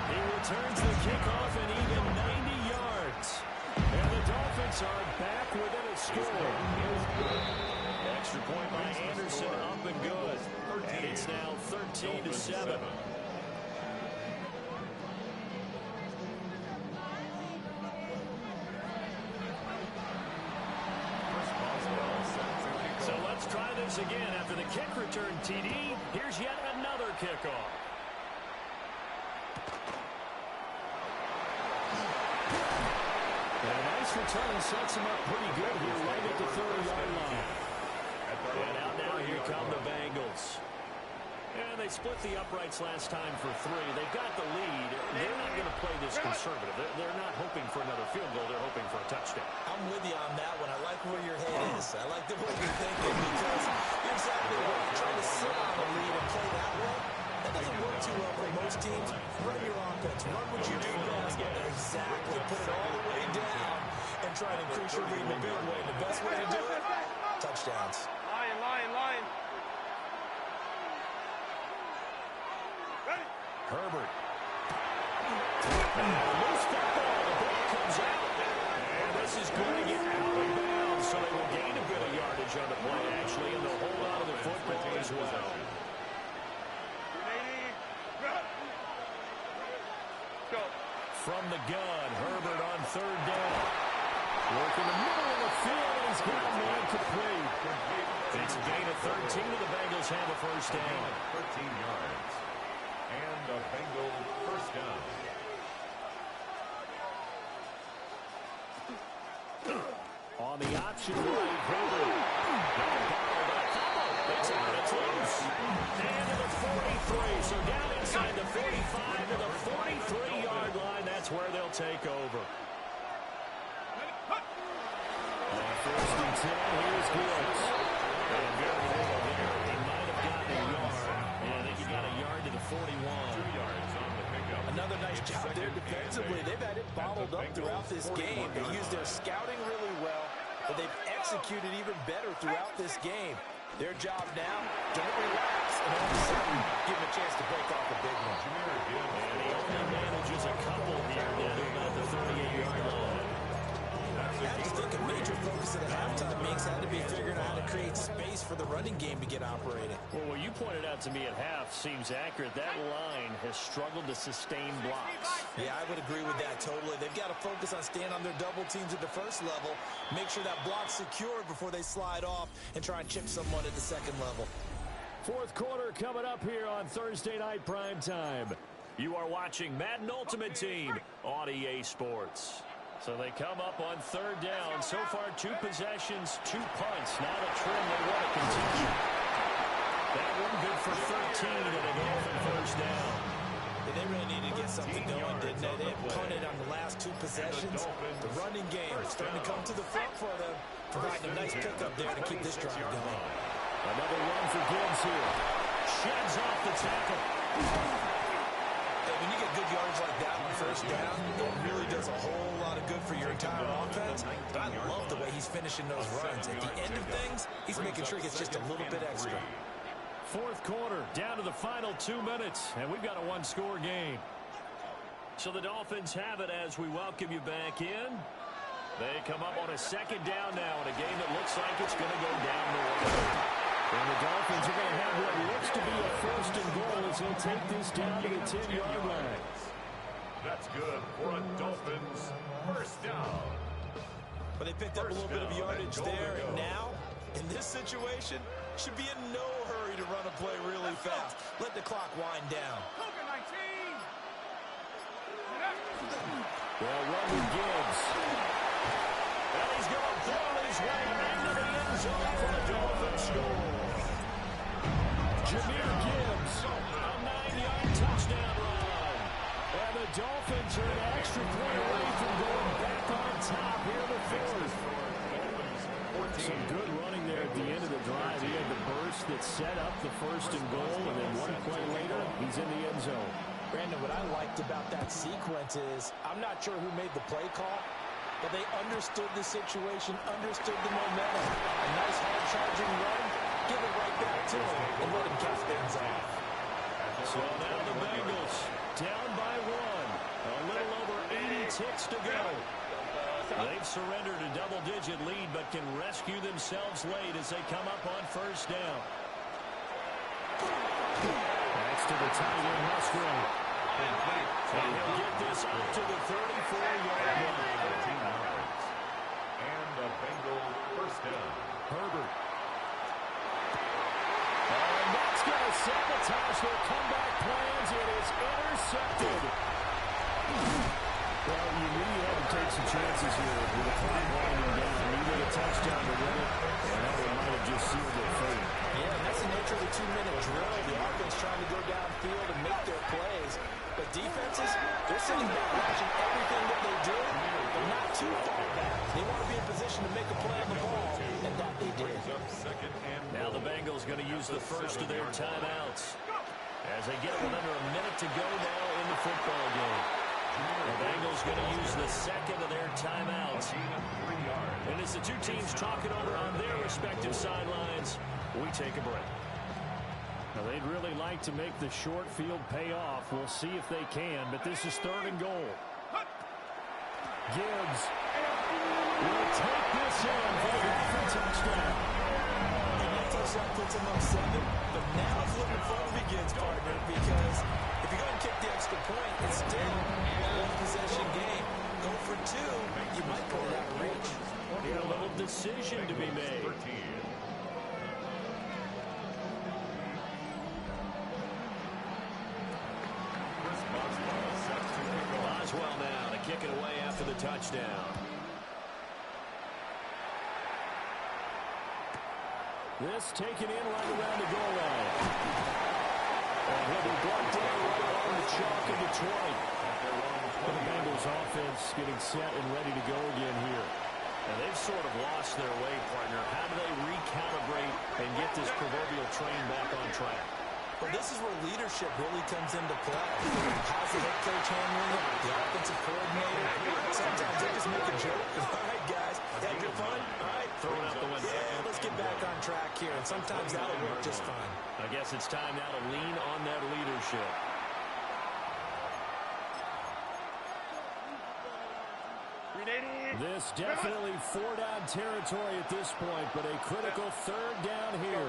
He returns the kickoff in even 90 yards. And the Dolphins are back within a score. Extra point by Anderson, up and good. And it's now 13-7. Let's try this again. After the kick return TD, here's yet another kickoff. And a nice return sets him up pretty good here right at the 30-yard line. And out now, here come the Bengals. And they split the uprights last time for 3. They've got the lead. They're not going to play this conservative. They're not hoping for another field goal. They're hoping for a touchdown. I'm with you on that one. I like where your head is. I like the way you're thinking because you're exactly right. Trying to sit on the lead and play that way, that doesn't work too well for most teams. Run your offense. Run what you do best. Exactly. Put it all the way down and try and increase your lead in a big way. The best way to do it, touchdowns. Lion. Herbert. Loose football. The ball comes out. And this is going to get out of bounds, so they will gain a bit of yardage on the play, actually, and they'll hold on to the football as well. Go. From the gun, Herbert on 3rd down. Work in the middle of the field, and he's got a man complete. It's a gain of 13, and the Bengals have a first down. 13 yards. And a Bengal first down. On the option right, Herbert. It's out, it's loose. And to the 43, so down inside the 45 to the 43-yard line. That's where they'll take over. First and 10, here's Gibbs. And very little there. He might have gotten a yard. And I think he got a yard to the 41. 2 yards on the pickup. Another nice job there defensively. They've had it bottled up throughout this game. They used their scouting really well, but they've executed even better throughout this game. Their job now, don't relax, and all of a sudden, give them a chance to break off a big one. And he only manages a couple here down about the 38-yard line. I just think a major focus at the halftime means had to be figuring out how to create space for the running game to get operating. Well, what you pointed out to me at half seems accurate. That line has struggled to sustain blocks. Yeah, I would agree with that totally. They've got to focus on staying on their double teams at the first level, make sure that block's secured before they slide off and try and chip someone at the second level. Fourth quarter coming up here on Thursday Night Prime Time. You are watching Madden Ultimate Team on EA Sports. So they come up on 3rd down. So far, 2 possessions, 2 punts. Not a trim they want to continue. That one good for 13 and a Dolphin first down. Yeah, they really needed to get something going, didn't they? They punted on the last 2 possessions. The running game is starting to come to the front for them, providing a nice pickup there to keep this drive going. Another run for Gibbs here. Sheds off the tackle. When you get good yards like that on 1st down, it really does a whole lot of good for your entire offense. But I love the way he's finishing those runs. At the end of things, he's making sure he gets just a little bit extra. 4th quarter, down to the final 2 minutes, and we've got a 1-score game. So the Dolphins have it as we welcome you back in. They come up on a 2nd down now in a game that looks like it's going to go down the road. And the Dolphins are going to have what looks to be a 1st and goal as they take this down to the 10-yard line. That's good for a Dolphins first down. But they picked up a little bit of yardage there, and now, in this situation, should be in no hurry to run a play really fast. Let the clock wind down. Well, run with Gibbs. And he's going to throw his way into the end zone for the Dolphins score. Jahmyr Gibbs, a 9-yard touchdown run. And the Dolphins are an extra point away from going back on top here in the 4th. Some good running there at the end of the drive. He had the burst that set up the 1st and goal, and then 1 play later, he's in the end zone. Brandon, what I liked about that sequence is, I'm not sure who made the play call, but they understood the situation, understood the momentum. A nice hard-charging run, give it right back to him, and let him catch things off. So now the Bengals down by 1. A little over 80 ticks to go. They've surrendered a double-digit lead, but can rescue themselves late as they come up on 1st down. That's to the tight end, Musgrave. And he'll get this up to the 34-yard line. And a Bengal first down. Herbert. sabotage their comeback plans. It is intercepted. Well, you knew you had to take some chances here with the clock winding down. Needed a touchdown to win it, and that one might have just sealed their fate. Yeah, and that's the nature of the 2-minute drill. The offense trying to go downfield and make their plays. But defenses, they're sitting back watching everything that they do, but not too far back. They want to be in position to make a play on the ball, and that they did. Now the Bengals going to use the first of their timeouts as they get it with under a minute to go now in the football game. The Bengals going to use the second of their timeouts. And as the two teams talking over on their respective sidelines, we take a break. Now, they'd really like to make the short field pay off. We'll see if they can, but this is 3rd and goal. Gibbs will take this in for the Dolphins touchdown. And that touchdown puts them up 7, but now it's looking fun begins, partner, because if you go and kick the extra point, it's still a one-possession game. Go for 2, you might put it out of reach. Here, a little decision to be made. Boswell now to kick it away after the touchdown. This taken in right around the goal line. And he'll be brought down right on the chalk of the 20. The Bengals offense getting set and ready to go again here. And they've sort of lost their way, partner. How do they recalibrate and get this proverbial train back on track? Well, this is where leadership really comes into play. How's the head coach handling it? The offensive coordinator? Sometimes they just make a joke. All right, guys, had good fun? All right, throwing out the window. Yeah, let's get back on track here. And sometimes that'll work just fine. I guess it's time now to lean on that leadership. This definitely 4-down territory at this point, but a critical 3rd down here.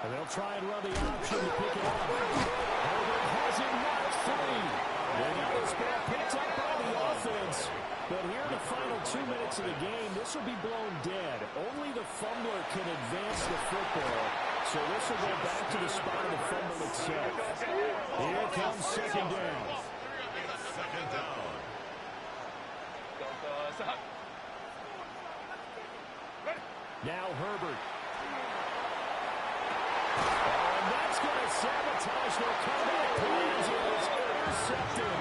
And they'll try and run the option to pick it up. Herbert has it marked free. They got this ball picked up by the offense. But here in the final 2 minutes of the game, this will be blown dead. Only the fumbler can advance the football. So this will go back to the spot of the fumble itself. Here comes 2nd down. Second down. Now Herbert. And that's going to sabotage their comeback plans. It is intercepted.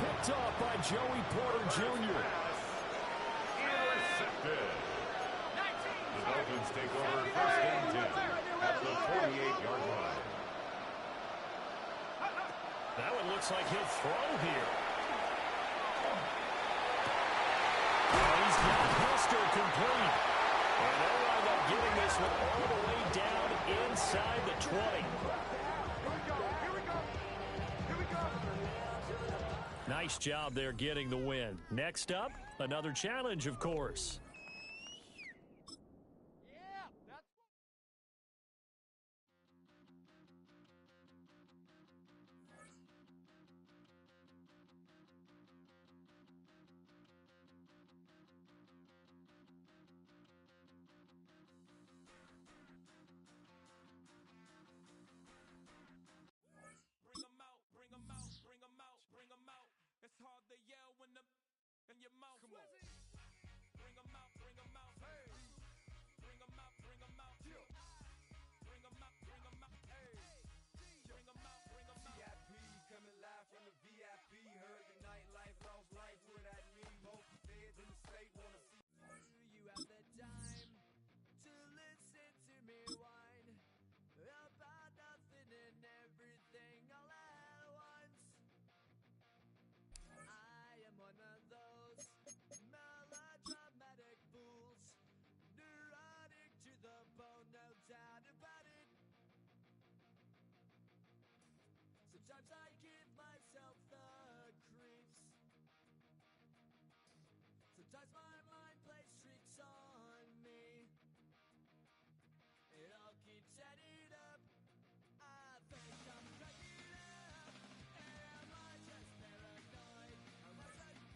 Picked off by Joey Porter Jr. Intercepted. The Dolphins take over 1st and 10 at the 48-yard line. That one looks like he'll throw here. Oh, he's got Hester complete. And they'll wind up getting this one all the way down inside the 20. Nice job there getting the win. Next up, another challenge, of course. It's hard to yell when the in your mouth. Come on. Bring them out, bring them out. Hey. Bring them out, bring them out. Yeah. Bring them out, bring them out. Hey. Bring them out, bring them out. VIP coming live from the VIP. Heard the nightlife, lost life without me. Most feds in the state wanna see. You have the time to listen to me whine about nothing and everything all at once. I am one of those melodramatic fools, neurotic to the bone, no doubt about it. Sometimes I give myself the creeps. Sometimes my mind plays tricks on me. It all keeps adding up. I think I'm cracking up. Am I just paranoid? Am I just...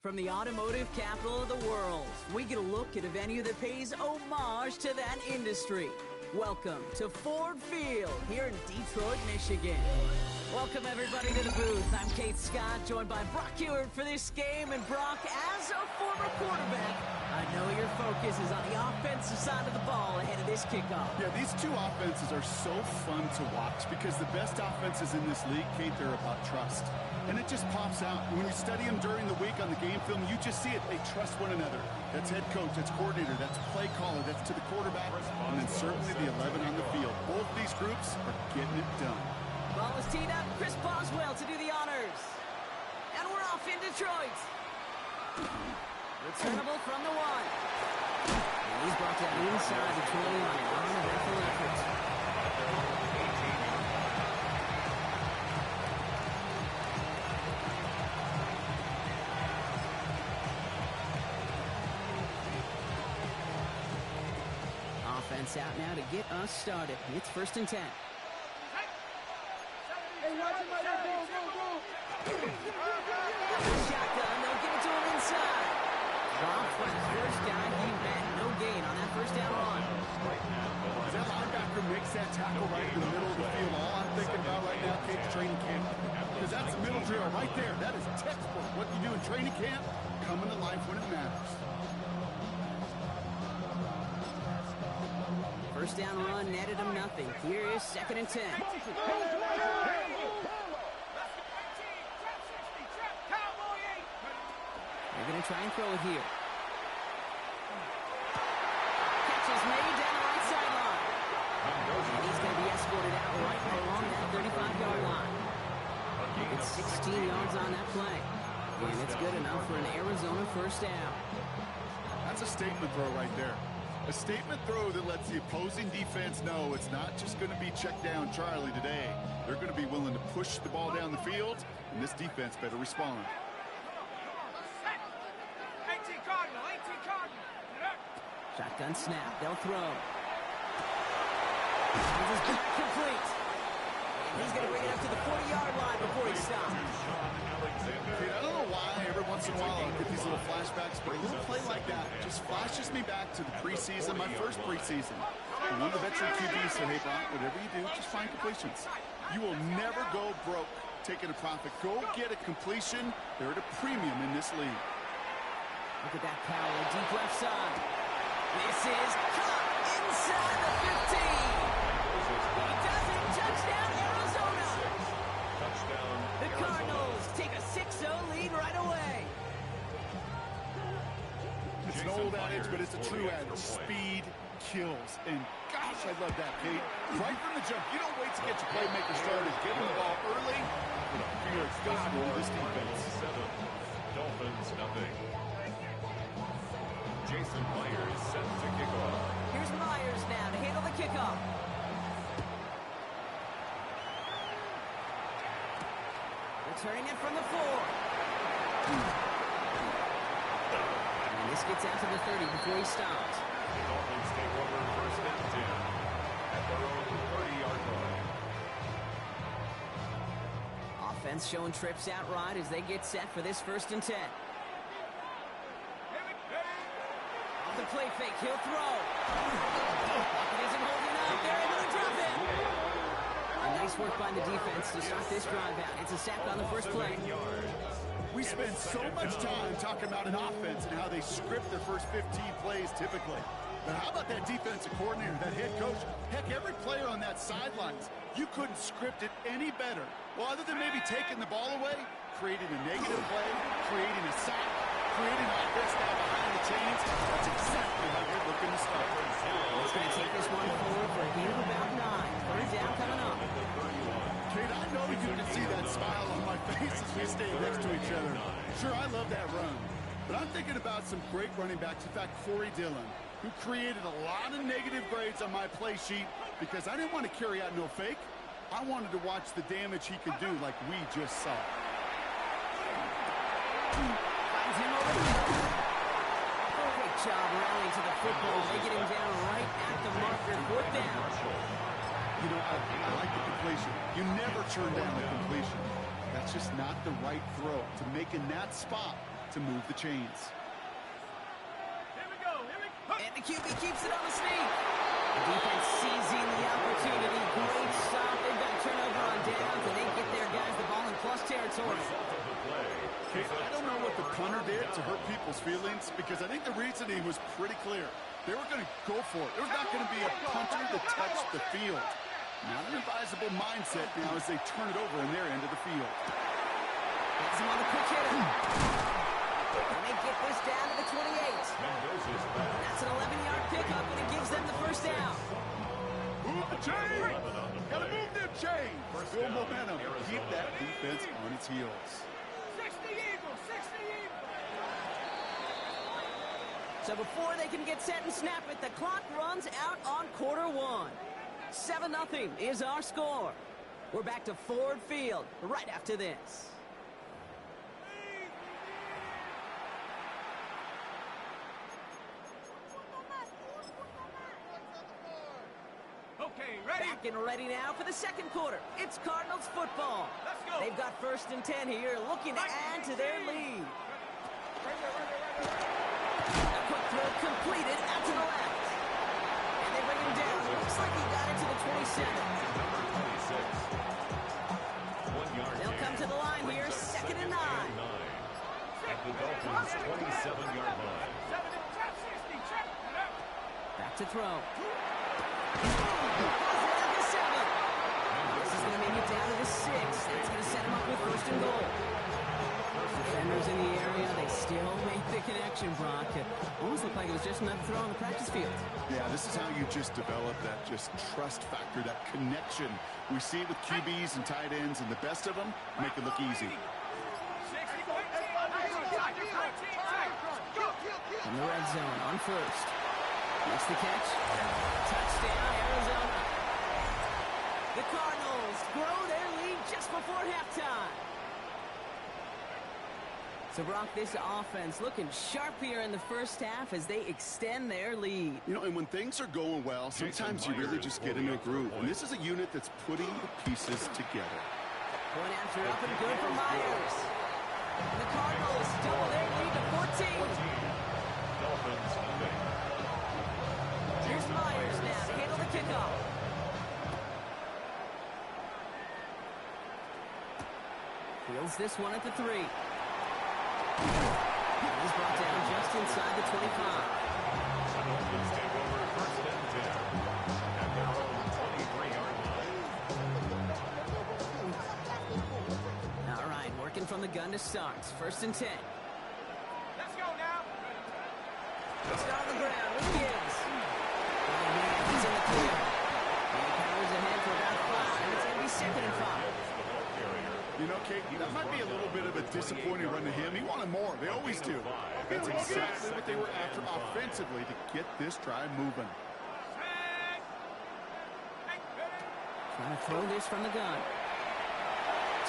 From the automotive capital of the world, we get a look at a venue that pays homage to that industry. Welcome to Ford Field here in Detroit, Michigan. Welcome everybody to the booth. I'm Kate Scott, joined by Brock Ewert for this game. And Brock, as a former quarterback, I know your focus is on the offensive side of the ball ahead of this kickoff. Yeah, these two offenses are so fun to watch because the best offenses in this league, Kate, they're about trust. And it just pops out. When you study them during the week on the game film, you just see it. They trust one another. That's head coach, that's coordinator, that's play caller, that's to the quarterback, and then certainly the 11 on the field. Both these groups are getting it done. Ball is teed up. Chris Boswell to do the honors. And we're off in Detroit. Returnable from the 1. And he's brought down inside the 20 on an uneventful effort. Offense out now to get us started. It's 1st and 10. Shotgun, they'll give it to him inside. Dropped for the first down. He met no gain on that first down run. As that linebacker makes that tackle right in the middle of the field, all I'm thinking about right now, Kate, training camp. Because that's the middle drill right there. That is textbook. What you do in training camp, coming to life when it matters. First down run netted him nothing. Here is 2nd and 10. They're going to try and throw it here. Catch is made down the right sideline. And he's going to be escorted out right along that 35-yard line. It's 16 yards on that play. And it's good enough for an Arizona first down. That's a statement throw right there. A statement throw that lets the opposing defense know it's not just going to be check down Charlie today. They're going to be willing to push the ball down the field, and this defense better respond. 18 Cardinal, 18 Cardinal. Shotgun snap, they'll throw. This is complete. And he's going to bring it up to the 40-yard line before he stops. Dude, I don't know why every once in a while I get these little flashbacks, but a little play like that just flashes me back to the preseason, my first preseason. And one of the veteran QBs said, hey, Brock, whatever you do, just find completions. You will never go broke taking a profit. Go get a completion. They're at a premium in this league. Look at that power, deep left side. This is caught inside the 15. He does it. Touchdown, Arizona. The Cardinals take a 6-0 lead right away. It's an old adage, but it's a true adage. Speed kills. And gosh, I love that, Kate. Right from the jump. You don't wait to get your playmaker started. Get him the ball early. You're exposing this defense. Dolphins, nothing. Jason Myers set to kick off. Here's Myers now to handle the kickoff. Returning it from the 4. And this gets out to the 30 before he stops. The Dolphins take over 1st and 10 at their own 30-yard line. Offense showing trips out right as they get set for this 1st and 10. Off the play fake, he'll throw. It isn't holding up. They're able to drop it. Nice work by the defense to start this drive out. It's a sack on the first play. We spend so much time talking about an offense and how they script their first 15 plays typically. But how about that defensive coordinator, that head coach? Heck, every player on that sidelines, you couldn't script it any better. Well, other than maybe taking the ball away, creating a negative play, creating a sack, creating offense now behind the chains. That's exactly how you're looking to start. It's going to take this one forward for a gain of about 9. Third down coming up. Kate, I know you can see that smile on my face as we stand next to each other. Sure, I love that run. But I'm thinking about some great running backs. In fact, Corey Dillon, who created a lot of negative grades on my play sheet because I didn't want to carry out no fake. I wanted to watch the damage he could do like we just saw. Finds him over the middle. Great job rallying to the football. They get him down right at the marker. 4th down. You know, I like the completion. You never turn down a completion. That's just not the right throw. To make in that spot, to move the chains. And the QB keeps it on the sneak. The defense seizing the opportunity. Great stop. They've got a turnover on downs, and they get their guys the ball in plus territory. I don't know what the punter did to hurt people's feelings, because I think the reasoning was pretty clear. They were going to go for it. There's not going to be a punter that touched the field. Not an advisable mindset now as they turn it over in their end of the field. Gets him on the quick hitter. And they get this down to the 28. That's an 11-yard pickup, and it gives them the first down. Move the chain! Gotta move them chains! Build momentum. Keep that defense on its heels. 60 Eagles! 60 Eagles! So before they can get set and snap it, the clock runs out on quarter one. 7-0 is our score. We're back to Ford Field right after this. Okay, ready? Back and ready now for the second quarter. It's Cardinals football. Let's go. They've got 1st and 10 here, looking to add to their lead. A quick throw completed out to the left. And they bring him down. Looks like he got it to the 27. They'll come to the line here, 2nd and 9. At the Dolphins' 27-yard line. Back to throw. This is going to make it down to the 6. That's going to set him up with 1st and goal. Defenders in the area, they still make the connection, Brock. It almost looked like it was just another throw on the practice field. Yeah, this is how you just develop that just trust factor, that connection. We see it with QBs and tight ends, and the best of them make it look easy. In the red zone on 1st. Makes the catch. Touchdown, Arizona. The Cardinals grow their lead just before halftime. So, Brock, this offense looking sharp here in the first half as they extend their lead. You know, and when things are going well, sometimes you really just get in a groove. And this is a unit that's putting the pieces together. Point after up and good for Myers. And the Cardinals double their lead to 14. Here's Myers now to handle the kickoff. Fields this one at the 3. He's brought down just inside the 25. Dolphins take over 1st and 10 at their own 23-yard line. All right, working from the gun to start. 1st and 10. Let's go now. It's on the ground with Gibbs. He's in the clear. And he powers ahead for about 5. It's going to be 2nd and 5. You know, Kate, that might be a little bit of a disappointing run to him. He wanted more. They always do. That's exactly what they were after offensively to get this drive moving. Trying to throw this from the gun.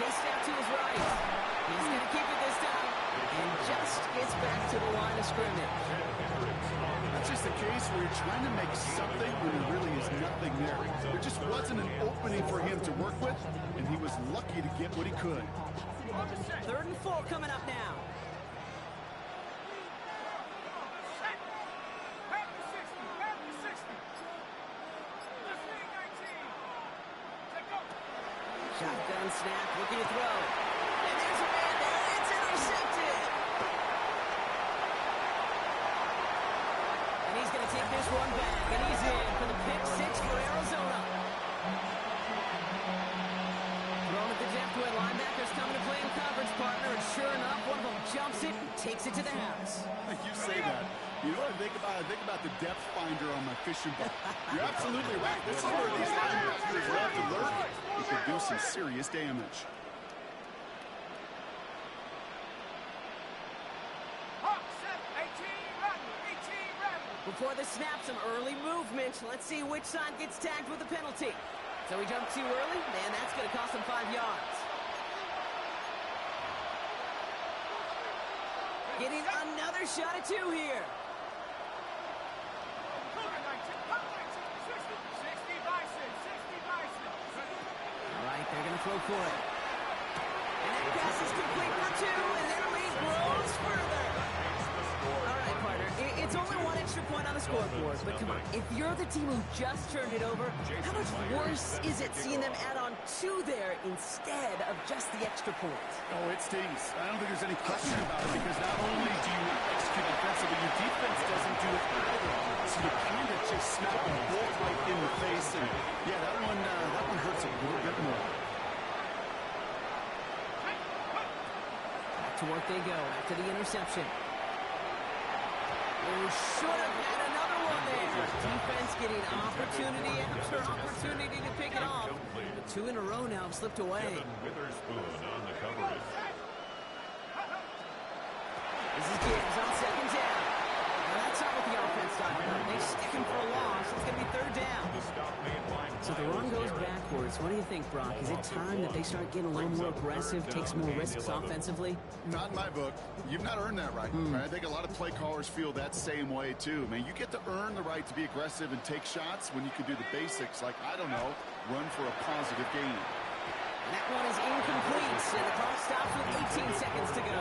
Just out to his right. He's going to keep it this time. And just gets back to the line of scrimmage. That's just a case where you're trying to make something when there really is nothing there. There just wasn't an opening for him to work with, and he was lucky to get what he could. 3rd and 4 coming up now. Shotgun snap, looking to throw. And there's a man there. It's intercepted. And he's going to take this one back, and he's in for the pick 6 for Arizona. Thrown at the depth when linebackers coming to play in conference partner, and sure enough, one of them jumps it and takes it to the house. You say that. You know what I think about? I think about the depth finder on my fishing boat. You're absolutely right. This is where these linebackers love to lurk. It could do some serious damage. Before the snap, some early movement. Let's see which side gets tagged with a penalty. So he jumped too early? Man, that's going to cost him 5 yards. Getting another shot at 2 here. All right, they're going to throw for it. And that pass is complete for 2, and their lead grows further. All right, partner. It's only one extra point on the scoreboard, but come on. If you're the team who just turned it over, how much worse is it seeing them add on 2 there instead of just the extra point? Oh, it stings. I don't think there's any question about it because not only do you not execute offensively, your defense doesn't do it either. So you kind of just smack them both right in the face. And yeah, that one hurts a little bit more. Back to work they go after the interception. They should have had another one there. Defense getting opportunity after opportunity to pick it off. The 2 in a row now have slipped away. Witherspoon on the coverage. This is Gibbs on 2nd down. Now that's not what the offense talking about. They stick him for a loss. It's going to be 3rd down. So the run goes backwards. What do you think, Brock? Is it time that they start getting a little more aggressive, take some more risks offensively? Not in my book. You've not earned that right. I think a lot of play callers feel that same way, too. Man, you get to earn the right to be aggressive and take shots when you can do the basics, like, I don't know, run for a positive gain. And that one is incomplete, and the clock stops with 18 seconds to go.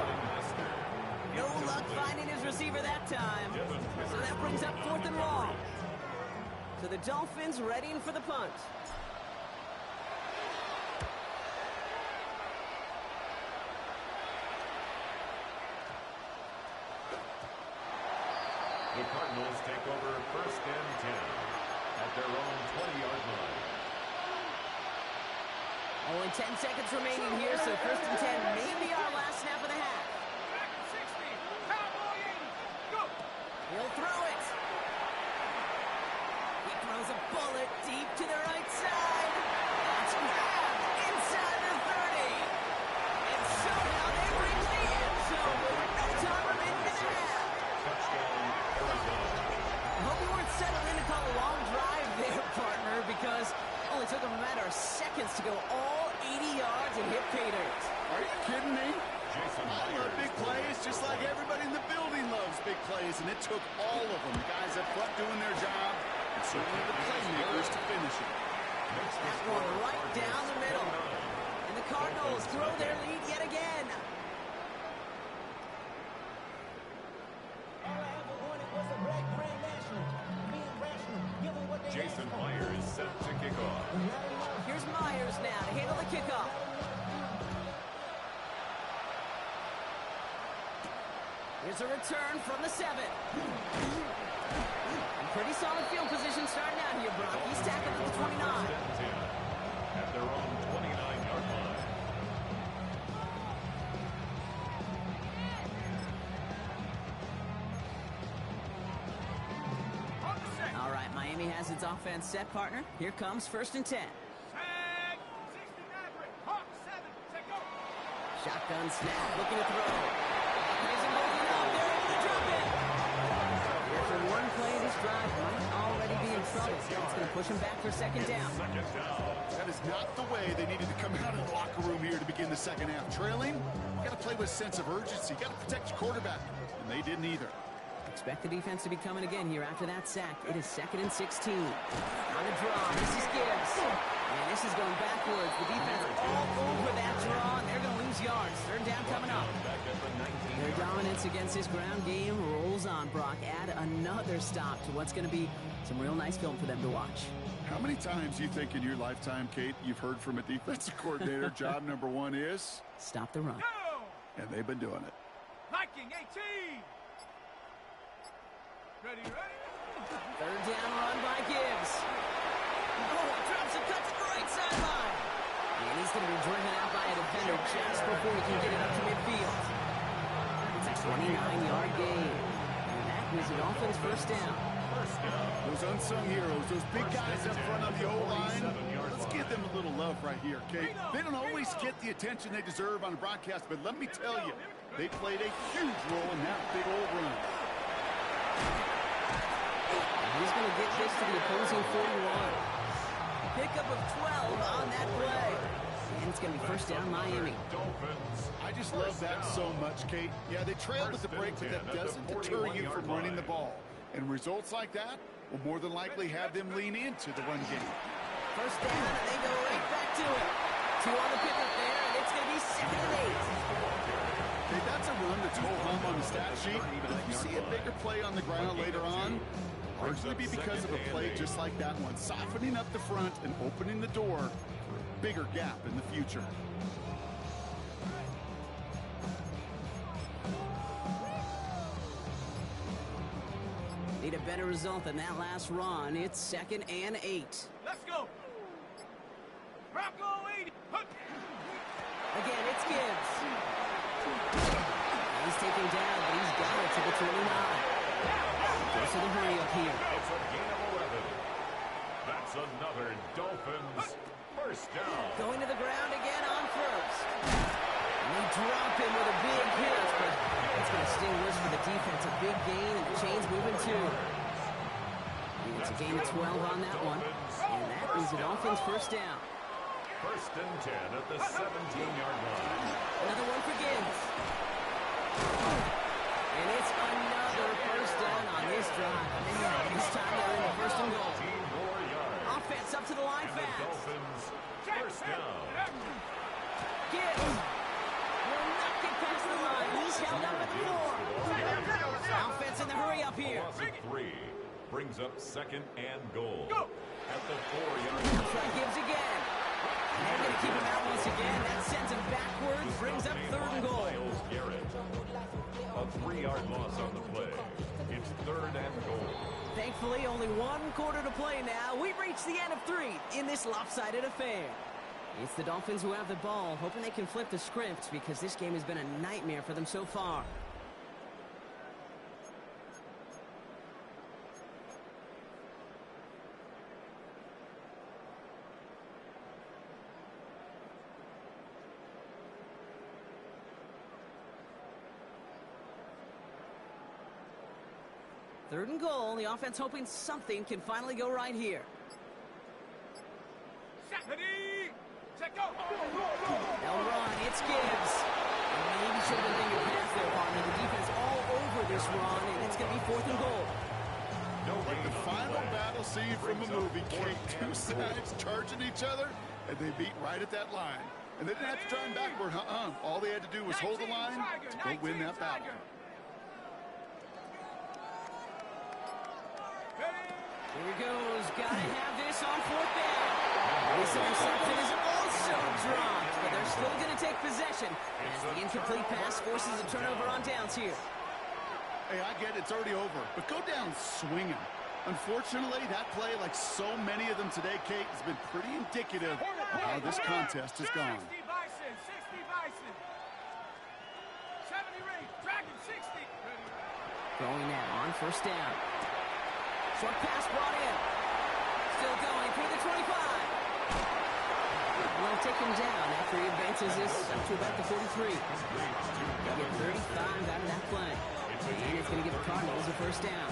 No luck finding his receiver that time. So that brings up 4th and long. So the Dolphins readying for the punt. The Cardinals take over 1st and 10 at their own 20-yard line. Only 10 seconds remaining here, so 1st and 10 may be our last snap of the half. He'll throw it. He throws a bullet deep to the right side. That's grabbed inside the 30. And somehow they reach the end zone with no time remaining in the half. I hope you weren't settled in to call a long drive there, partner, because it only took them a matter of seconds to go all 80 yards and hit pay dirt. Are you kidding me? I love big plays just like everybody in the building loves big plays, and it took all of them, the guys up front doing their job, and certainly the playmakers to finish it. That one right down the middle. And the Cardinals throw their lead yet again. Jason Myers is set to kick off. Here's Myers now to handle the kickoff. Here's a return from the 7. And pretty solid field position starting out here, Brock. He's tackled at the 29. At their own 29-yard line. All right, Miami has its offense set, partner. Here comes 1st and 10. Shotgun snap, looking to throw. After one play, this drive might already be in trouble. It's going to push him back for 2nd down. That is not the way they needed to come out of the locker room here to begin the 2nd half. Trailing, you got to play with a sense of urgency. You got to protect your quarterback, and they didn't either. Expect the defense to be coming again here after that sack. It is 2nd and 16. On the draw, this is Gibbs. And this is going backwards. The defense all over that draw, and they're going to lose yards. 3rd down coming up. Their dominance against this ground game rolls on, Brock. Add another stop to what's going to be some real nice film for them to watch. How many times do you think in your lifetime, Kate, you've heard from a defensive coordinator, job number 1 is? Stop the run. And they've been doing it. Viking 18. Ready? 3rd down run by Gibbs. Oh, drops a cut to the right sideline. And he's going to be driven out by a defender just before he can get it up to midfield. It's a 29-yard gain. And that is the Dolphins' 1st down. Those unsung heroes, those big guys up front on the O-line, let's give them a little love right here, Kate. They don't always get the attention they deserve on the broadcast, but let me tell you, they played a huge role in that big old run. He's going to get this to the opposing 41. Pickup of 12 on that play. And it's going to be 1st down Miami. I just love that so much, Kate. Yeah, they trailed at the break, but that doesn't deter you from running the ball. And results like that will more than likely have them lean into the run game. 1st down, and they go right back to it. Two on the pickup there, and it's going to be 2nd and 8. Hey, that's a run that's ho-hum on the stat sheet, but if you see a bigger play on the ground later on, largely be because of a play just like that one, softening up the front and opening the door for a bigger gap in the future. Need a better result than that last run. It's 2nd and 8. Let's go. Bronco 80. Again, it's Gibbs. He's taken down, but he's got it to the 29. Goes to the hurry up here. It's a gain of 11. That's another Dolphins first down. Going to the ground again on first. And they drop him with a big hit, but it's going to sting worse for the defense. A big gain, and the chain's moving too. It's a gain of 12 on that one. And that is a Dolphins first down. 1st and 10 at the 17-yard line. Another one for Gibbs. And it's another first down on this drive. And this time they're in the 1st and goal. 15 more yards. Offense up to the line And the fast. Dolphins first down. Gibbs will not get past the line. He's held up at the 4. Offense in the hurry up here. Loss of 3 brings up 2nd and goal. At the 4-yard line. Try Gibbs again. And they're going to keep him out once again. That sends him backwards, brings up 3rd and goal. Myles Garrett. A 3-yard loss on the play. It's 3rd and goal. Thankfully, only 1 quarter to play now. We've reached the end of 3 in this lopsided affair. It's the Dolphins who have the ball, hoping they can flip the script because this game has been a nightmare for them so far. Third and goal. The offense hoping something can finally go right here. Ready, set, go. They'll run. It's Gibbs. And maybe should have been thinking pass there, partner. The defense all over this run, and it's going to be 4th and goal. Like the final battle scene from a movie, Kate. 2 sides charging each other, and they beat right at that line. And they didn't have to drive backward, All they had to do was hold the line to go win that battle. Here he goes. Got to have this on 4th down. This interception is also dropped, but they're still going to take possession as the incomplete pass forces a turnover on downs here. Hey, I get it. It's already over. But go down swinging. Unfortunately, that play, like so many of them today, Kate, has been pretty indicative of how this contest has gone. 60 Bison, 60 Bison. 70 Ray, Dragon 60. Going now on 1st down. Short pass brought in. Still going through the 25. They'll take him down after he advances this up to about the 43. They'll get 35 out of that play. And it's going to give the Cardinals a 1st down.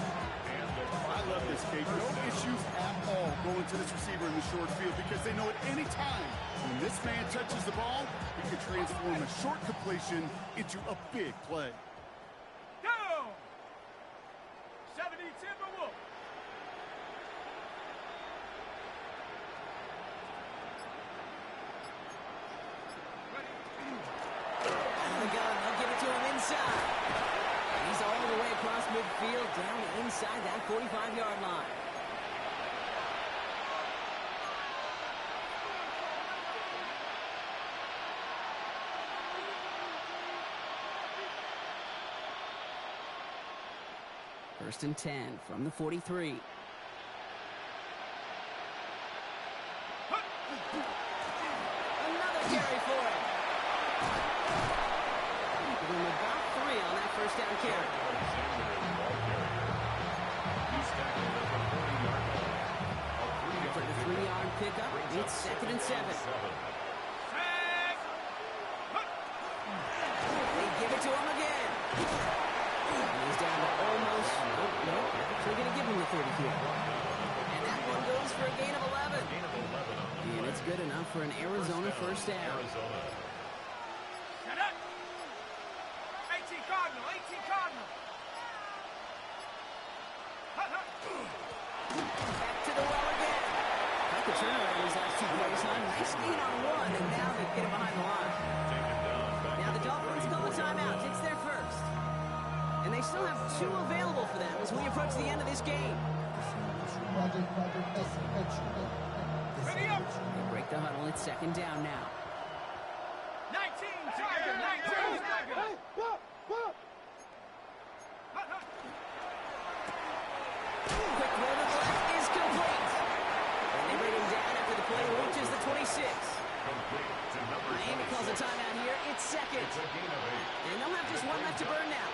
I love this, Kate. No issues at all going to this receiver in the short field because they know at any time when this man touches the ball, he can transform a short completion into a big play. Go! 70 Timberwolf. They'll give it to him inside. He's all the way across midfield, down inside that 45-yard line. First and 10 from the 43. Another carry for him. Give him about 3 on that 1st down carry. After the 3-yard pickup, it's 2nd and 7. They give it to him again. And he's down to almost, nope, actually going to give him the 30 here. And that one goes for a gain of 11. And it's good enough for an Arizona 1st down. 18 Cardinal, 18 Cardinal. Back to the well again. Got the turnover similar in these last 2 plays, huh? Nice gain on one, and now they get it behind the line. Now the Dolphins call a timeout. It's their first. And they still have 2 available for them as we approach the end of this game. They break the huddle. It's second down now. 19, Tiger, 19, Tiger. Quick roll to the left is complete. And they bring him down after the play reaches the 26. Miami calls a timeout here. It's second. And they'll have just one left to burn now.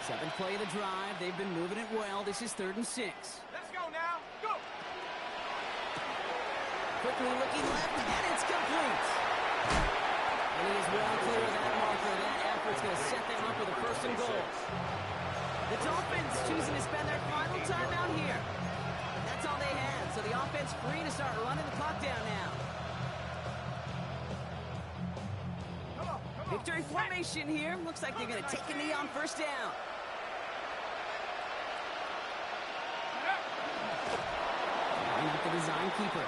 7th play of the drive. They've been moving it well. This is 3rd and 6. Let's go now. Go. Quickly looking left, and it's complete. And he is well clear of that marker. That effort's going to set them up with a 1st and goal. The Dolphins choosing to spend their final timeout here. That's all they had, so the offense free to start running the clock down now. Victory formation here. Looks like they're going to take a knee on 1st down. Line up the design keeper.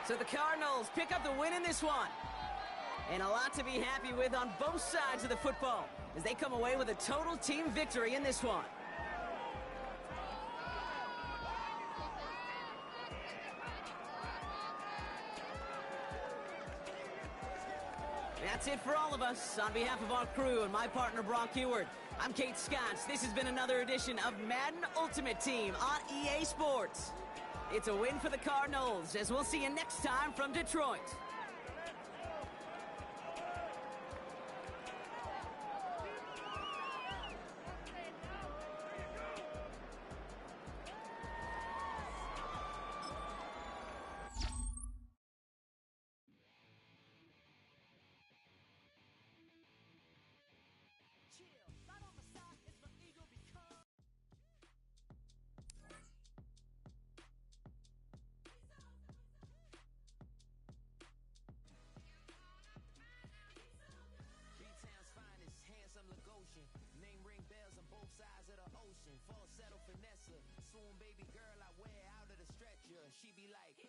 So the Cardinals pick up the win in this one. And a lot to be happy with on both sides of the football as they come away with a total team victory in this one. That's it for all of us. On behalf of our crew and my partner, Brock Heward, I'm Kate Scotts. This has been another edition of Madden Ultimate Team on EA Sports. It's a win for the Cardinals, as we'll see you next time from Detroit. Name ring bells on both sides of the ocean. Falsetto finesse. Soon baby girl I wear out of the stretcher. She be like, you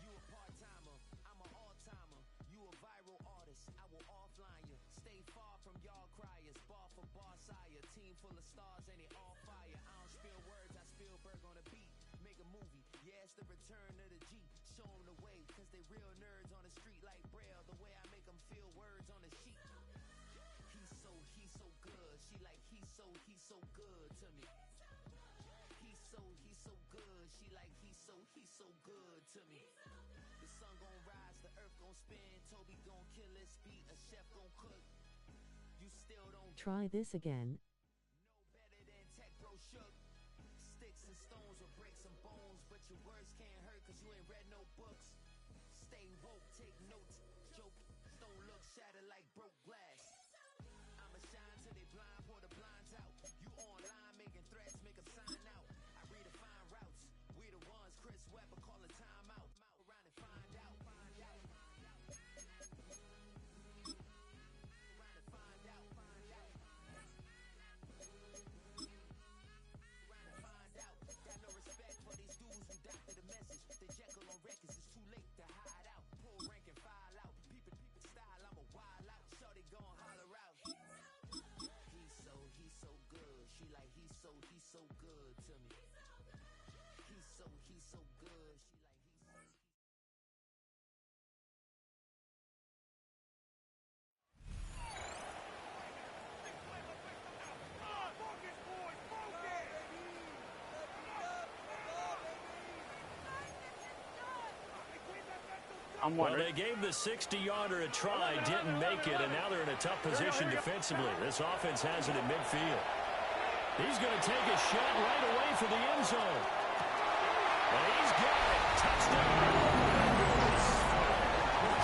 a part-timer, I'm an all-timer. You a viral artist, I will offline you. Stay far from y'all criers. Bar for bar sire. Team full of stars and it all fire. I don't spill words, I Spielberg on a beat. Make a movie, yeah, it's the return of the G. Show them the way, cause they real nerds on the street like Braille. The way I make them feel words on the sheet. He's so good. She like, he's so good to me. He's so good. She like, he's so good to me. The sun gon' rise, the earth gon' spin. Toby gon' kill this beat, a chef gon' cook. You still don't try this again. know better than tech bro shook. Sticks and stones will break some bones, but your words can't hurt cause you ain't read no books. Stay woke, take notes, joke, don't look shattered like broke glass. I'ma shine till they blind, pour the blinds out. You online making threats, make 'em sign out. I redefine routes, we the ones Chris Webber call a timeout. Around and find out, find out. Around and find out, find out. Around and find out. Got no respect for these dudes who doctor the message. The Jekyll on records, it's too late to hide out. Pull rank and file out. Peep it style, I'm a wild out. Shorty gon' holler out. He's so good. She like, he's so good to me. He's so good. She like, Well, they gave the 60-yarder a try, didn't make it, and now they're in a tough position defensively. This offense has it in midfield. He's going to take a shot right away for the end zone. And he's got it. Touchdown.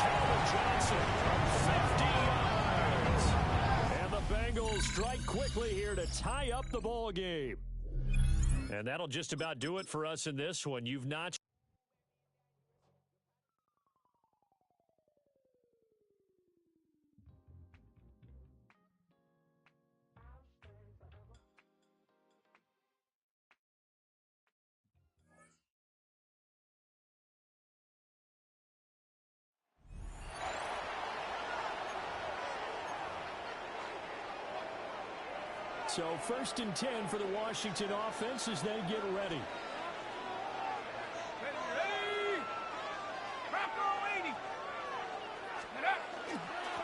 Calvin Johnson from 50 yards. And the Bengals strike quickly here to tie up the ball game. And that'll just about do it for us in this one. You've not So 1st and 10 for the Washington offense as they get ready.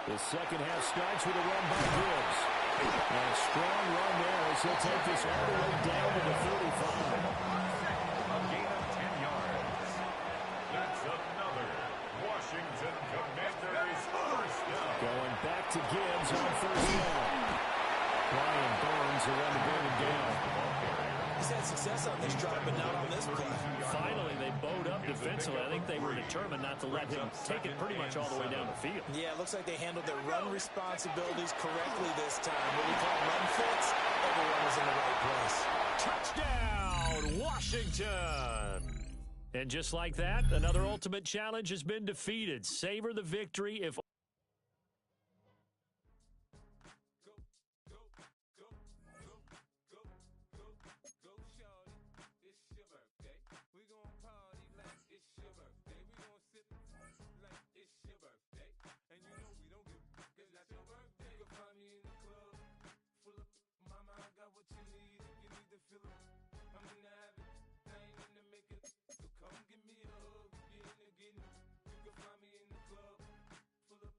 The second half starts with a run by Gibbs. And a strong run there as he'll take this all the way down to the 35. A gain of 10 yards. That's another Washington Commanders first down. Going back to Gibbs on 1st down. Brian Burns will run to bring him down. He's had success on this drive, but not on this play. Finally, they bowed up defensively. I think they were determined not to let him take it pretty much all the way down the field. Yeah, it looks like they handled their run responsibilities correctly this time. When we call run fits, everyone was in the right place. Touchdown, Washington! And just like that, another ultimate challenge has been defeated. Savor the victory if... So come give me a hug, get in the getting. You can find me in the club, full of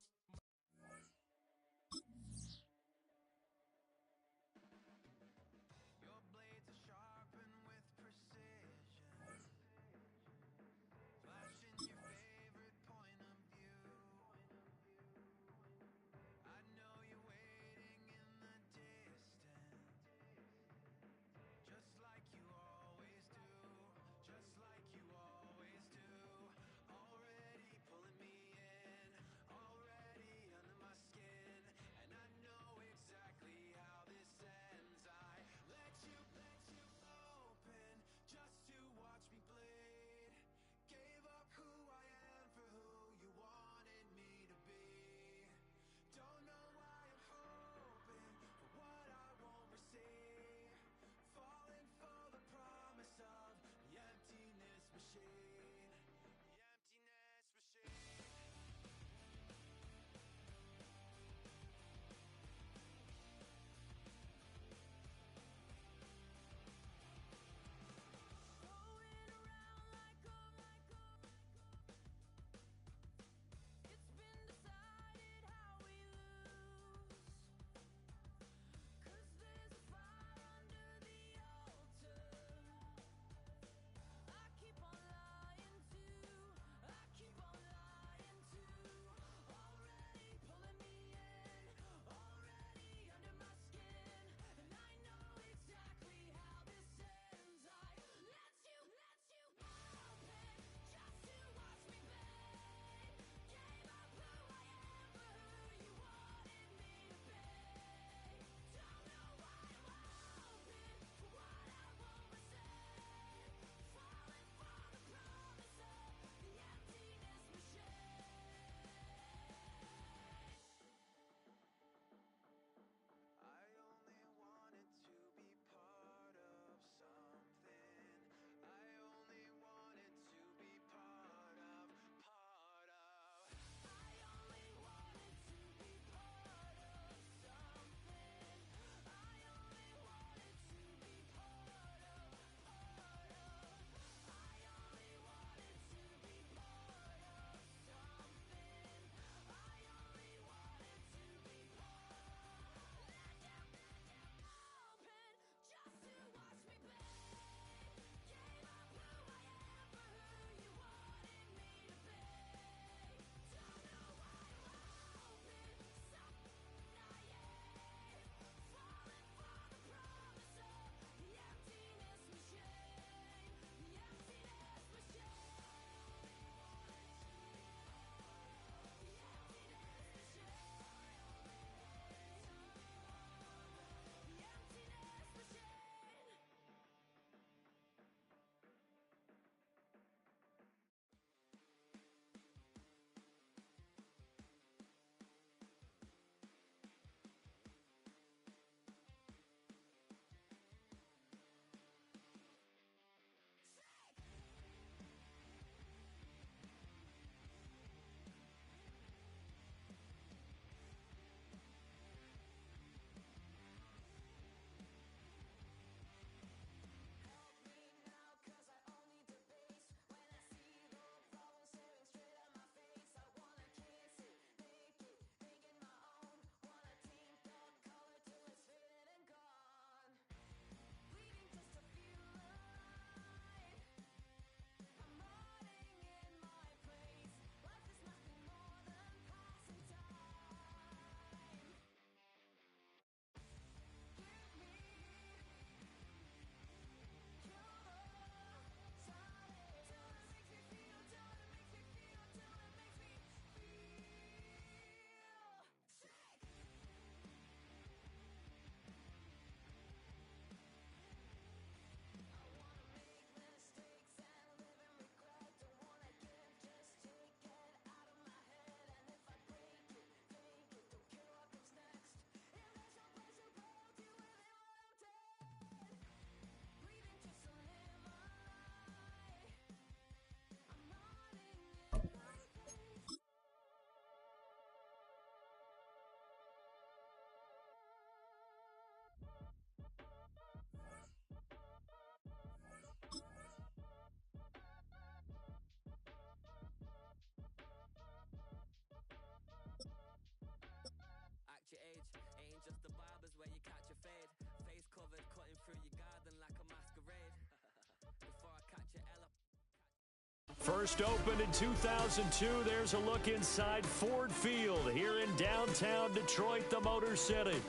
First opened in 2002, there's a look inside Ford Field here in downtown Detroit, the Motor City.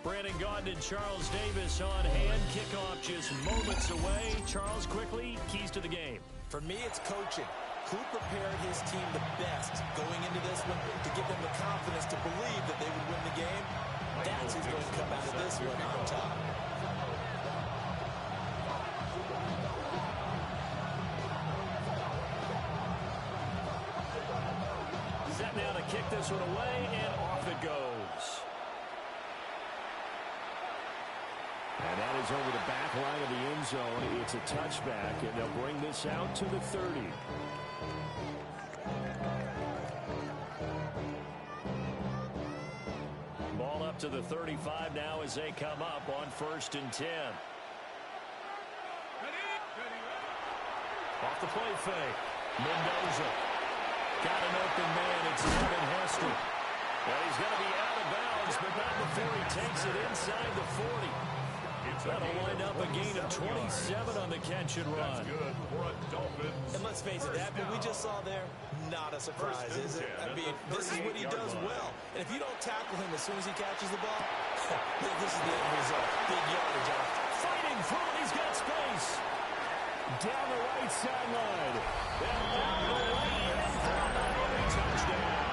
Brandon Gaudin and Charles Davis on hand. Kickoff just moments away. Charles, quickly, keys to the game. For me, it's coaching. Who prepared his team the best going into this one to give them the confidence to believe that they would win the game? That's who's going to come out of this one on top. Set now to kick this one away, and off it goes. And that is over the back line of the end zone. It's a touchback, and they'll bring this out to the 30. Ball up to the 35 now as they come up on 1st and 10. Off the play fake. Mendoza. Got an open man. It's Devin Hester. Well, he's going to be out of bounds, but not before he takes it inside the 40. That'll wind up a gain of 27 on the catch and run. That's good for a Dolphins. And let's face it, that what we just saw there, not a surprise, is it? I mean, this is what he does well. And if you don't tackle him as soon as he catches the ball, this is the end result. Big yardage off. Fighting through it, he's got space. Down the right sideline. And down the right end zone. Touchdown.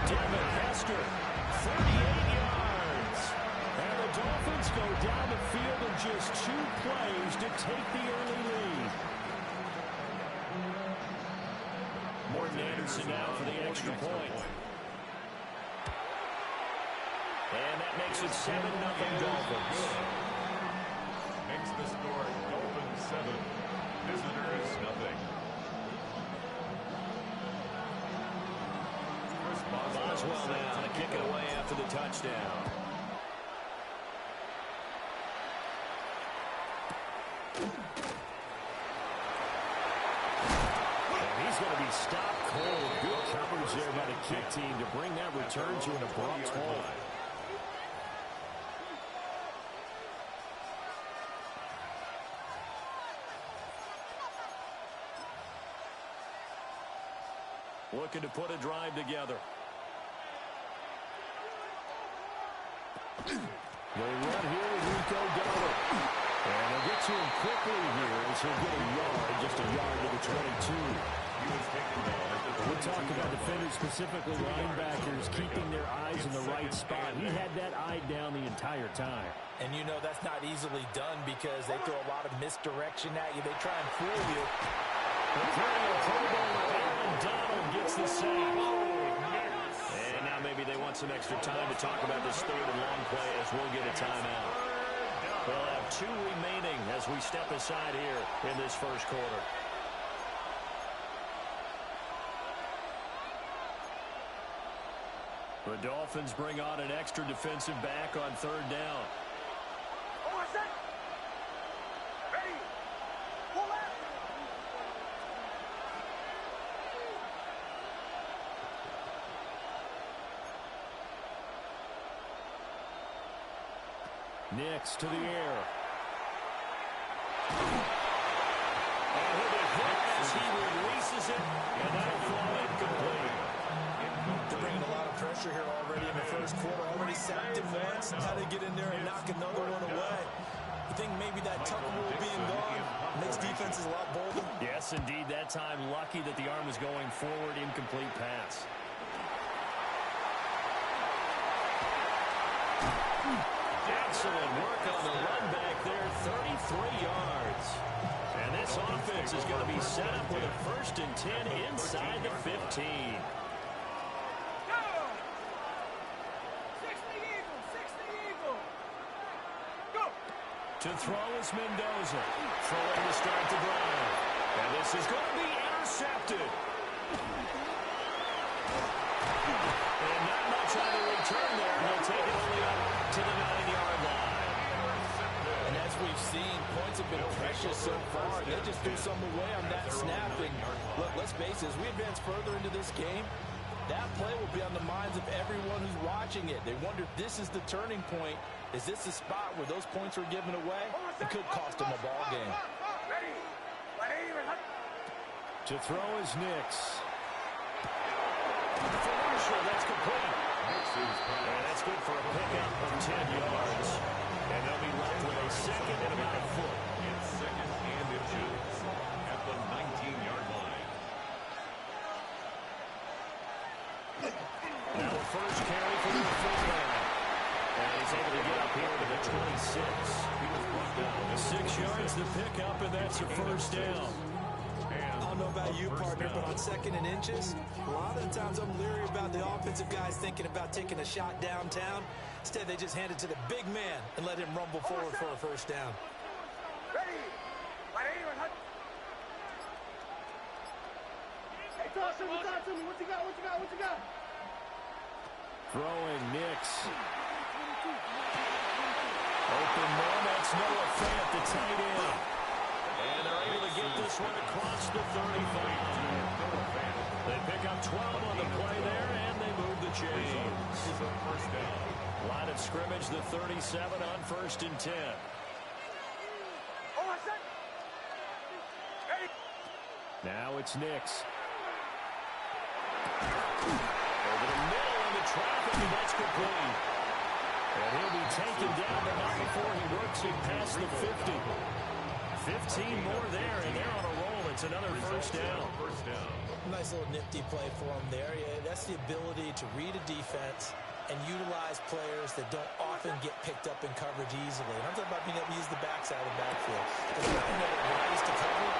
Devin Hester, 38 yards. And the Dolphins go down the field in just 2 plays to take the early lead. Morton Anderson now for the extra point. And that makes it 7-0 Dolphins. Makes the score Dolphins 7, visitors nothing. Boswell now to kick it away after the touchdown. And he's going to be stopped cold. Good coverage there by the kick team to bring that return to an abrupt halt. Looking to put a drive together. They run here with Rico Dowdle. And they'll get to him quickly here as he'll get a yard, just a yard to the 22. We're talking about defenders, specifically linebackers, keeping their eyes in the right spot. He had that eye down the entire time. And you know that's not easily done because they throw a lot of misdirection at you. They try and fool you. Donald gets the save. And now maybe they want some extra time to talk about this 3rd and long play as we'll get a timeout. We'll have 2 remaining as we step aside here in this first quarter. The Dolphins bring on an extra defensive back on 3rd down. Nix to the air. And he'll be hit as he releases it, and that'll fall incomplete. They're bringing a lot of pressure here already in the first quarter. Already sacked him once. How to get in there and knock another one away. I think maybe that tucker rule being gone makes defenses a lot bolder. Yes, indeed. That time, lucky that the arm was going forward. Incomplete pass. Excellent work on the run back there, 33 yards. And this offense is going to be set up with a 1st and 10 inside the 15. To throw is Mendoza. Throwing to start the drive. And this is going to be intercepted. And not much on the return there. He'll take it only up to the 9-yard line. And as we've seen, points have been precious so far. They just threw some away on that snap. And look, let's face it, as we advance further into this game, that play will be on the minds of everyone who's watching it. They wonder if this is the turning point. Is this the spot where those points were given away? It could cost them a ball game. To throw is Nix. For Marshall, that's complete. And that's good for a pickup of 10 yards. And they'll be left with a second and about a foot. It's second and inches at the 19-yard line. Now a first carry for the fullback. And he's able to get up here to the 26. He was brought down. 6 yards to pick up, and that's a first down. I don't know about you, partner, but on second and inches, a lot of the times I'm leery about the offensive guys thinking about taking a shot downtown. Instead, they just hand it to the big man and let him rumble forward for a first down. Ready. Hey, talk to me. What you got? Throwing Nix. Open man, that's Noah Fant, the tight end. And they're able to get this one across the 35. They pick up 12 on the play there, and they move the chains. Line of scrimmage, the 37 on 1st and 10. Now it's Nix. Over the middle in the traffic, and that's complete. And he'll be taken down, but not before he works it past the 50. 15 more there, and they're on a roll. It's another first down. Nice little nifty play for him there. Yeah, that's the ability to read a defense and utilize players that don't often get picked up in coverage easily. And I'm talking about being able to use the backside of the backfield. Because I know that rise to cover.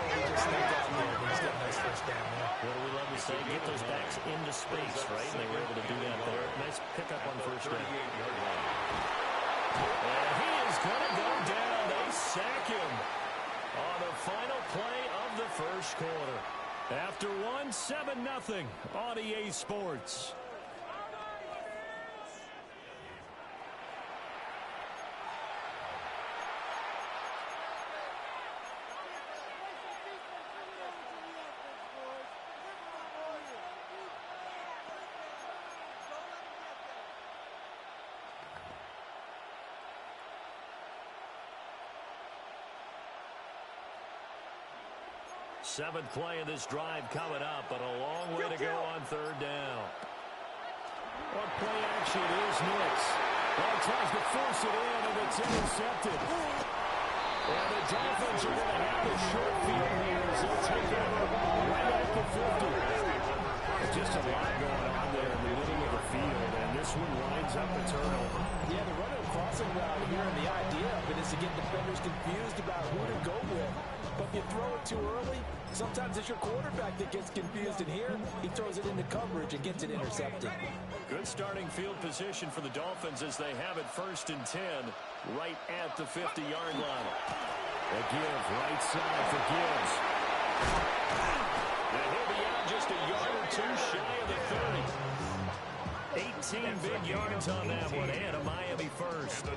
He just snuck out there, but he's got a nice first down there. What do we love to say? Get those backs into space, right? And they were able to do that there. Nice pickup on first down. And he is going to go down. They sack him on the final play of the first quarter. After one, 7-0 on EA Sports. Seventh play of this drive coming up, but a long way to go on third down. On play action is Nix. Well, tries to force it in, and it's intercepted. And the Dolphins are going to have a short field here as they'll take over right at the 50. Just a lot going on there in the middle of the field, and this one winds up a turnover. Yeah, they're running a crossing route here, and the idea of it is to get defenders confused about who to go with. But if you throw it too early, sometimes it's your quarterback that gets confused, and here he throws it into coverage and gets it intercepted. Good starting field position for the Dolphins as they have it 1st and 10 right at the 50-yard line. A give right side for Gibbs. And he'll be out just a yard or two shy of the 30. 18 big yards on that one, and a Miami first.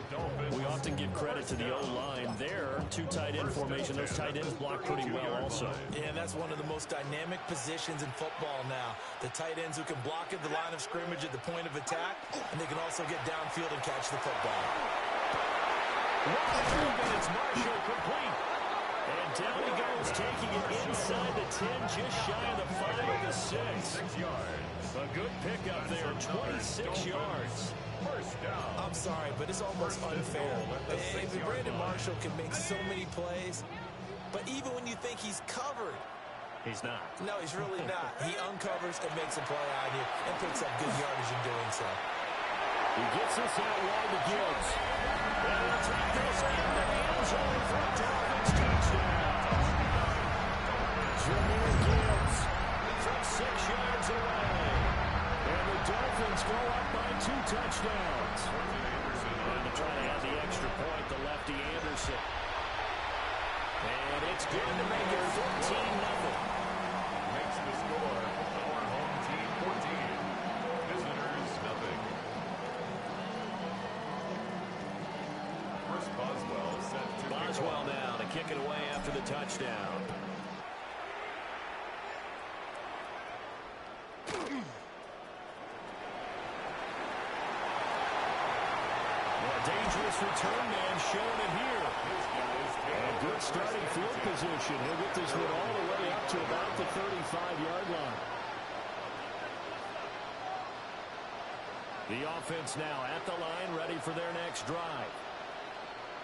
We often give credit to the O-line there. Two tight end formation. Those tight ends block pretty well also. Yeah, and that's one of the most dynamic positions in football now. The tight ends who can block at the line of scrimmage at the point of attack, and they can also get downfield and catch the football. And it's Marshall complete. And down he goes, taking it inside the 10, just shy of the 5 of the 6. 6 yards. A good pickup there, 26 yards. First down. I'm sorry, but it's almost unfair. Brandon Marshall can make so many plays, but even when you think he's covered, he's not. No, he's really not. He uncovers and makes a play on you and picks up good yardage in doing so. He gets this out wide to Gibbs. And he'll take this into the end zone for a Dolphins touchdown. Jameer Gibbs from 6 yards away. And the Dolphins go up by 2 touchdowns. And to try to have the extra point, the lefty Anderson. And it's good to make it 14-0. Makes the score. Our home team 14. Visitors nothing. First Boswell set to Boswell now to kick it away after the touchdown. Dangerous return man showing it here. This guy is And good starting field position. He'll get this one all the way up to about the 35-yard line. The offense now at the line, ready for their next drive.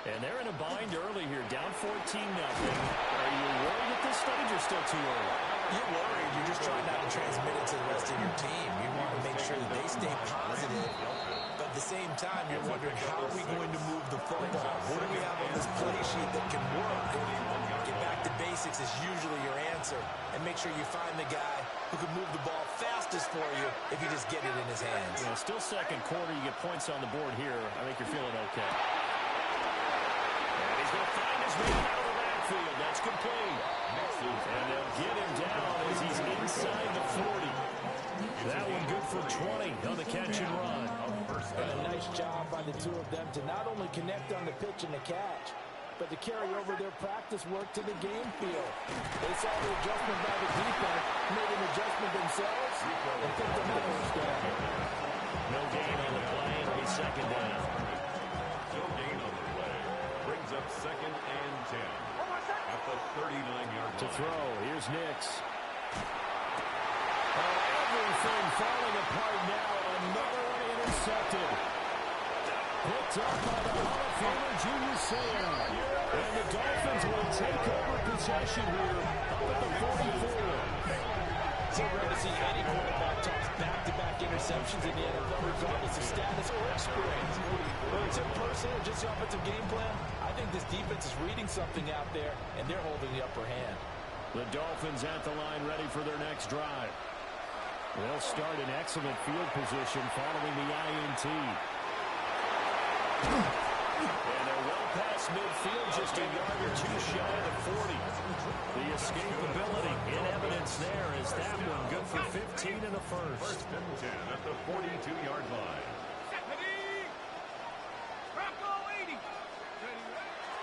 And they're in a bind early here, down 14-0. Are you worried at this stage or still too early? You're worried. You're just trying not to transmit it to the rest of your team. You want to make sure that they stay positive. But at the same time, you're wondering, how are we going to move the football? What do we have on this play sheet that can work? Get back to basics is usually your answer. And make sure you find the guy who can move the ball fastest for you if you just get it in his hands. Yeah, still second quarter. You get points on the board here. I think you're feeling okay. And he's going to find his man out of the backfield. That's complete. And they'll get him down as he's inside the 40. That one good for 20 on the catch and run. And a nice job by the two of them to not only connect on the pitch and the catch, but to carry over their practice work to the game field. They saw the adjustment by the defense, made an adjustment themselves, and took the numbers down. No gain on the play. It'll be second down. No gain on the play. Brings up 2nd and 10 at the 39-yard line. To throw, here's Nix. Everything falling apart now. Another one intercepted. Picked up by the Hall of Famer Junior Seau. And the Dolphins will take over possession here up at the 44. So rare to see any quarterback toss back-to-back interceptions in the NFL, regardless of status or experience. Whether it's in person or just the offensive game plan, I think this defense is reading something out there, and they're holding the upper hand. The Dolphins at the line ready for their next drive. They'll start in excellent field position following the INT. And they're well past midfield, just a yard or two shy of the 40. The escapability in evidence there is that one good for 15 in the first. 1st and 10 at the 42-yard line.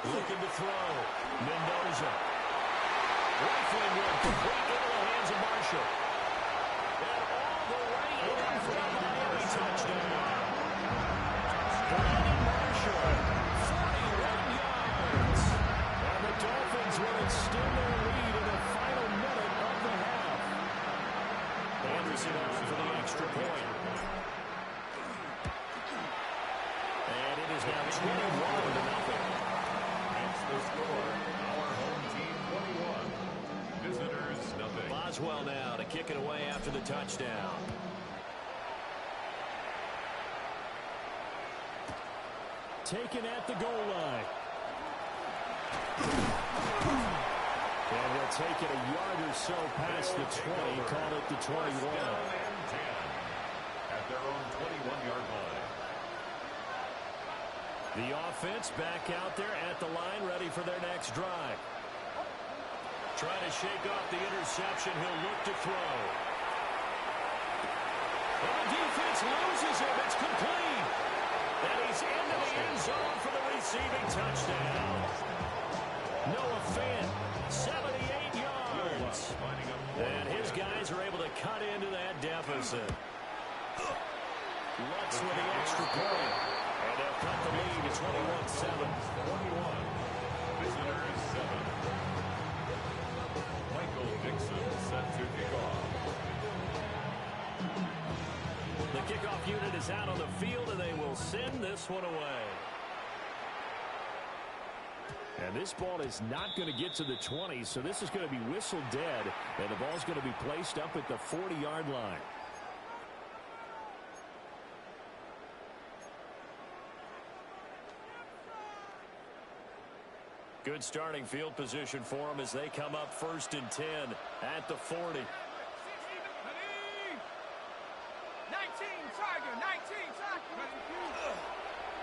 Looking to throw. Mendoza. Rifling one complete into the hands of Marshall. And all the way in for a Miami touchdown. Brandon Marshall, 41 yards. And the Dolphins will extend their lead in the final minute of the half. Anderson on for the extra point. And it is now 21-0. That's the score. Our home team 21. Visitors nothing. Boswell now to kick it away after the touchdown. Taken at the goal line. And he'll take it a yard or so past the 20, call it the 21. At their own 21-yard line. The offense back out there at the line, ready for their next drive. Trying to shake off the interception. He'll look to throw. And the defense loses him. It's complete. And he's into the end zone for the receiving touchdown. Noah Fant, 78 yards. And his guys are able to cut into that deficit. Lutz with the extra point. And they'll cut the lead to 21-7. 21. Visitors 7. Michael Dixon set to kick off. The kickoff unit is out on the field, and they will send this one away. And this ball is not going to get to the 20, so this is going to be whistled dead, and the ball's going to be placed up at the 40-yard line. Good starting field position for them as they come up 1st and 10 at the 40. 19, Tiger, 19, Tiger.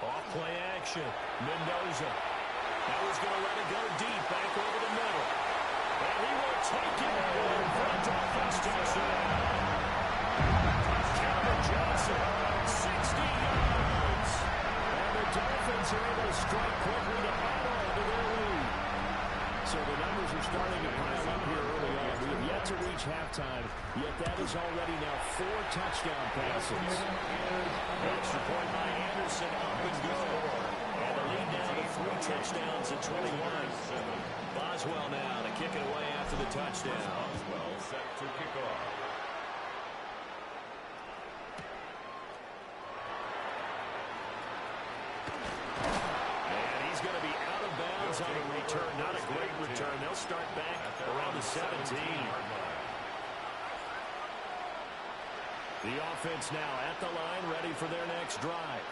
Off play action. Mendoza. Now he's going to let it go deep back over the middle. And he will take it for a Dolphins touchdown. Cameron Johnson, 60 yards. And the Dolphins are able to strike quickly to add on to their lead. So the numbers are starting to pile up here early on. We have yet to reach halftime, yet that is already now 4 touchdown passes. Extra point by Anderson, up and go. And the lead now to 3. touchdowns at 21. Boswell now to kick it away after the touchdown. Boswell set to kick off. And he's going to be out of bounds on a return. Not a great return. They'll start back around the 17. The offense now at the line, ready for their next drive.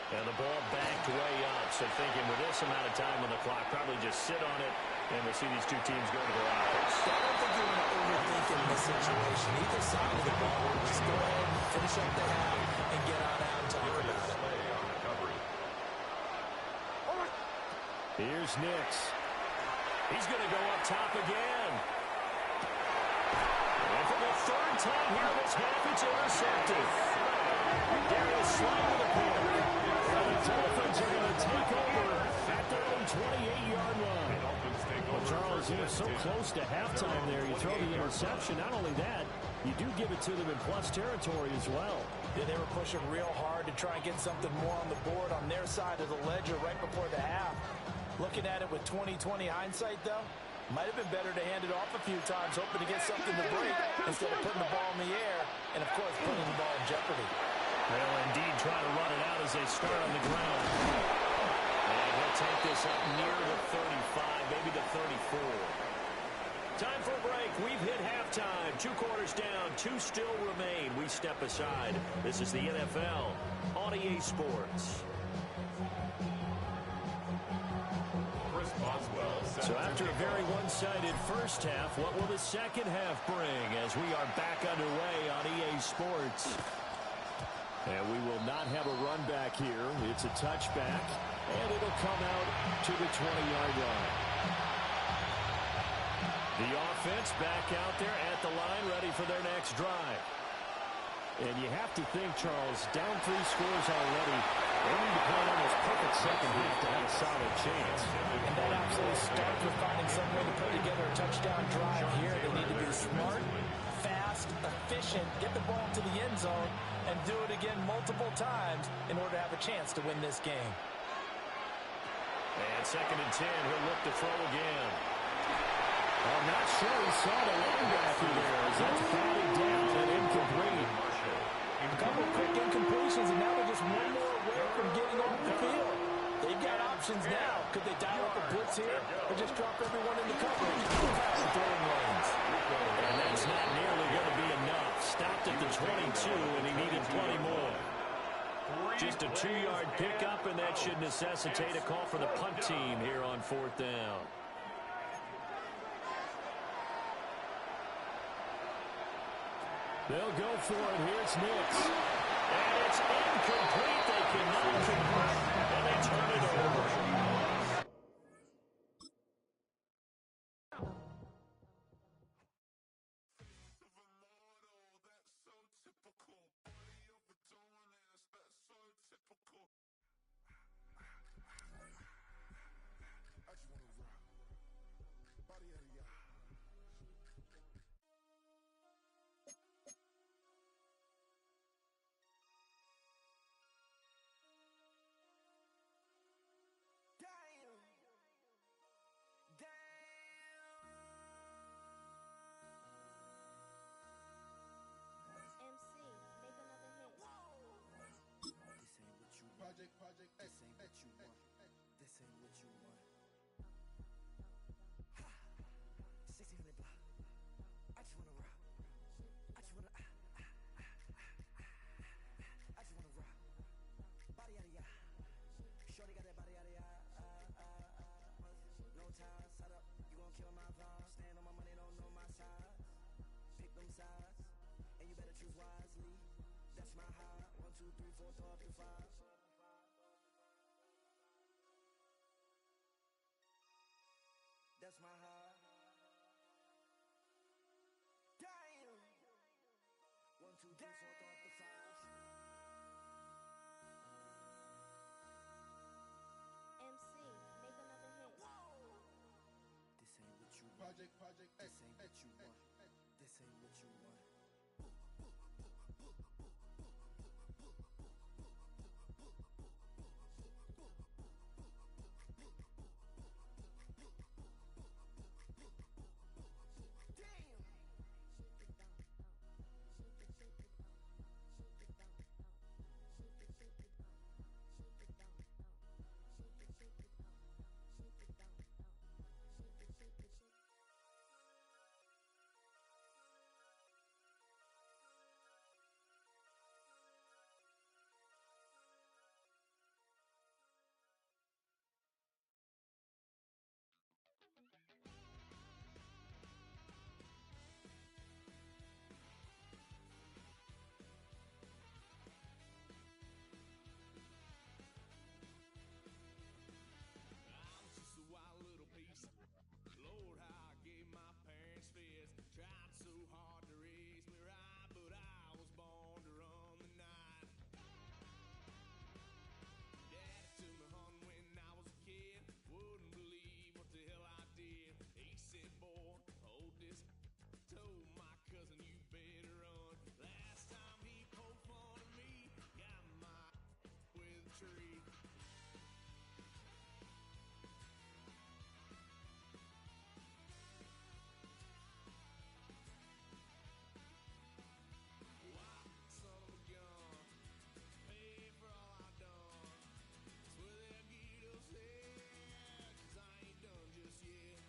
And the ball backed way up. So thinking with this amount of time on the clock, probably just sit on it, and we'll see these two teams go to their offense. I don't think you want to overthink in this situation. Either side of the ball, just go ahead and finish up the half and get on out and talk about it. Here's Nix. He's going to go up top again. And for the third time here this half, it's intercepted. Darius Slay with a pick. And the Dolphins are going to take over at their own 28-yard line. Well, Charles, so close to halftime there. You throw the interception. Not only that, you do give it to them in plus territory as well. Yeah, they were pushing real hard to try and get something more on the board on their side of the ledger right before the half. Looking at it with 20/20 hindsight, though, might have been better to hand it off a few times, hoping to get something to break instead of putting the ball in the air and, of course, putting the ball in jeopardy. They'll indeed try to run it out as they start on the ground. And he'll take this up near the 35, maybe the 34. Time for a break. We've hit halftime. 2 quarters down, 2 still remain. We step aside. This is the NFL on EA Sports. So after a very one-sided first half, what will the second half bring as we are back underway on EA Sports? And we will not have a run back here. It's a touchback, and it'll come out to the 20-yard line. The offense back out there at the line, ready for their next drive. And you have to think, Charles, down 3 scores already. They need to play an almost perfect second half to have a solid chance. And that absolutely starts with finding some way to put together a touchdown drive here. They need to be smart, fast, efficient, get the ball to the end zone, and do it again multiple times in order to have a chance to win this game. And 2nd and 10, he'll look to throw again. I'm not sure he saw the linebacker there as that's batted down and incomplete. A couple of quick incompletions, and now they're just one more away from getting off the field. They've got options now. Could they dial up a blitz here or just drop everyone in the coverage and throwing lanes? And that's not nearly going to be enough. Stopped at the 22, and he needed plenty more. Just a 2-yard pickup, and that should necessitate a call for the punt team here on 4th down. They'll go for it. Here's Nix. And it's incomplete. They cannot convert, and they turn it over. Project X, this ain't what you want. This ain't what you want. 1600 block. I just wanna rock. I just wanna I just wanna rock. Body out of ya. Shorty got that body out of ya. No ties, set up. You gon' kill my vibe. Stand on my money, don't know my size. Pick them sides, and you better choose wisely. That's my high. 1, 2, 3, 4, throw up to 5. That's my high. Damn. 1, 2, 3, 4, throw up the 5. MC, make another hit. This ain't what you want. Project X, this ain't what you want. This ain't what you want. Tried so hard to raise me right, but I was born to run the night. Daddy took me hunting when I was a kid. Wouldn't believe what the hell I did. He said, boy, hold this. Told my cousin, you better run. Last time he poked fun at me, got my with a tree. Son of a gun, pay for all I done. Swear they'll get us there, 'cause I ain't done just yet.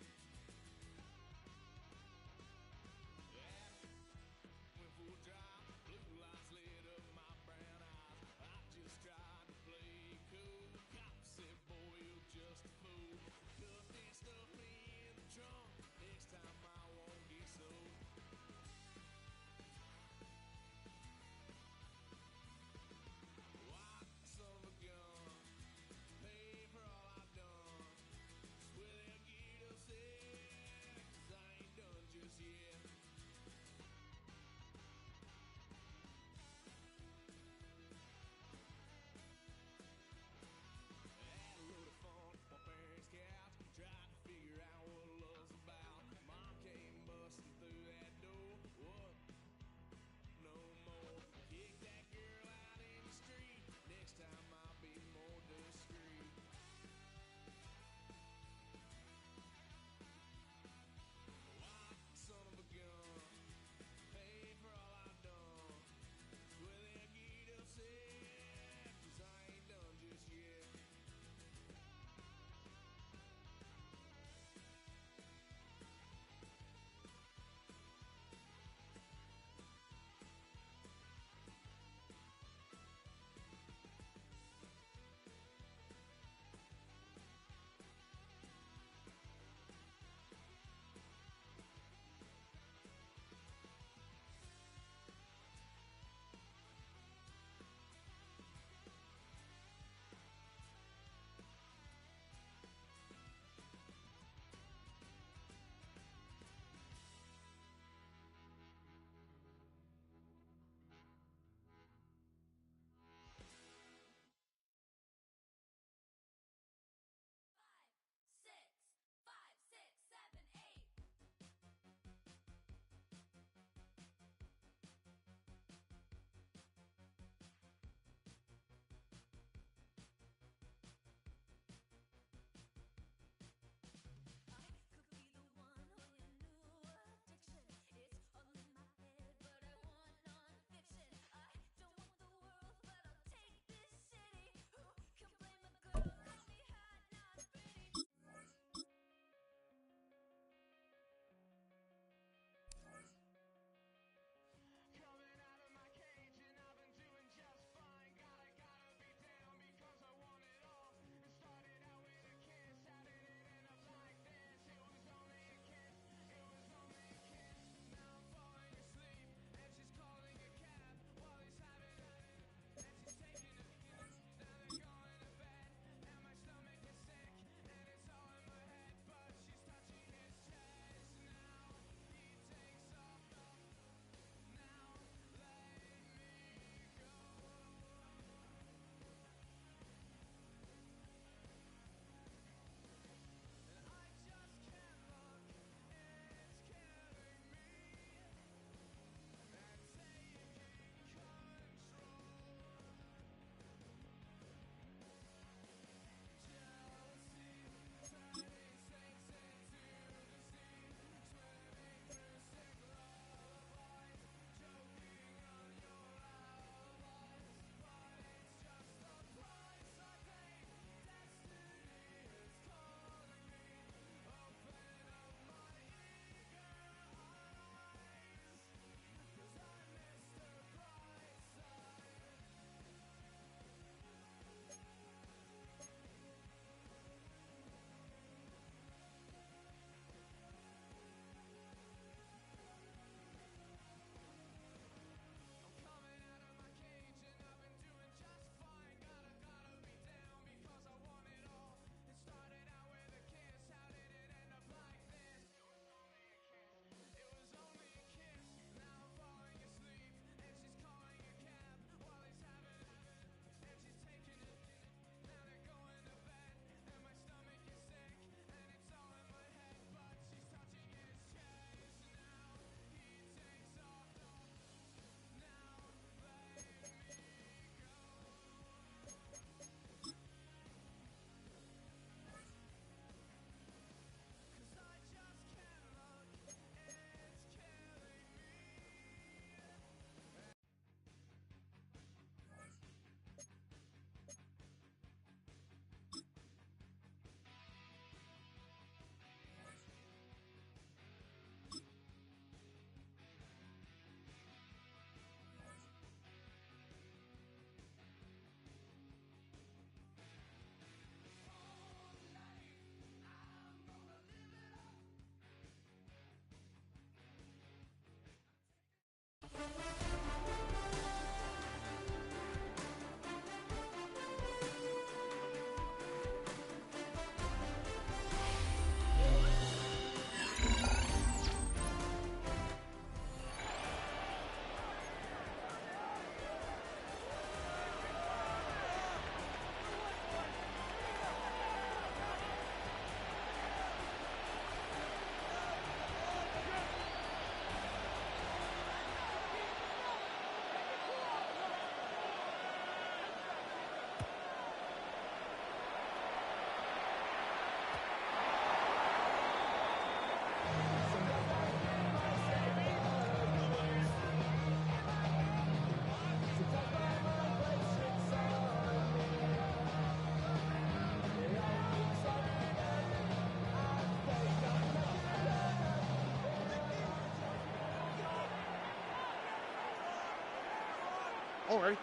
All right. It's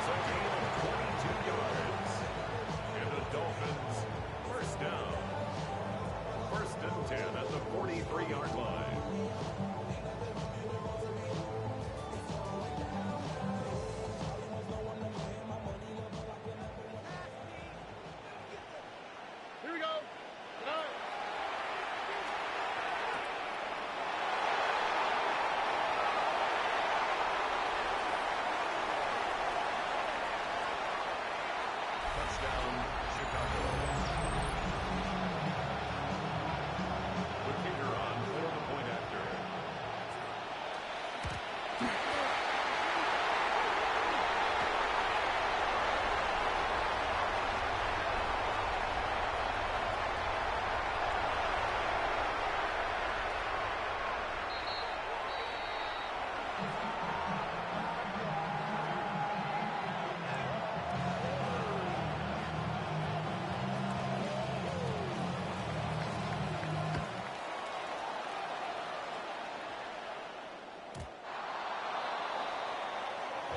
a gain of 22 yards. And the Dolphins, first down. First and 10 at the 43-yard line. Here we go. Good night. Touchdown, Chicago. The kicker on for the point after.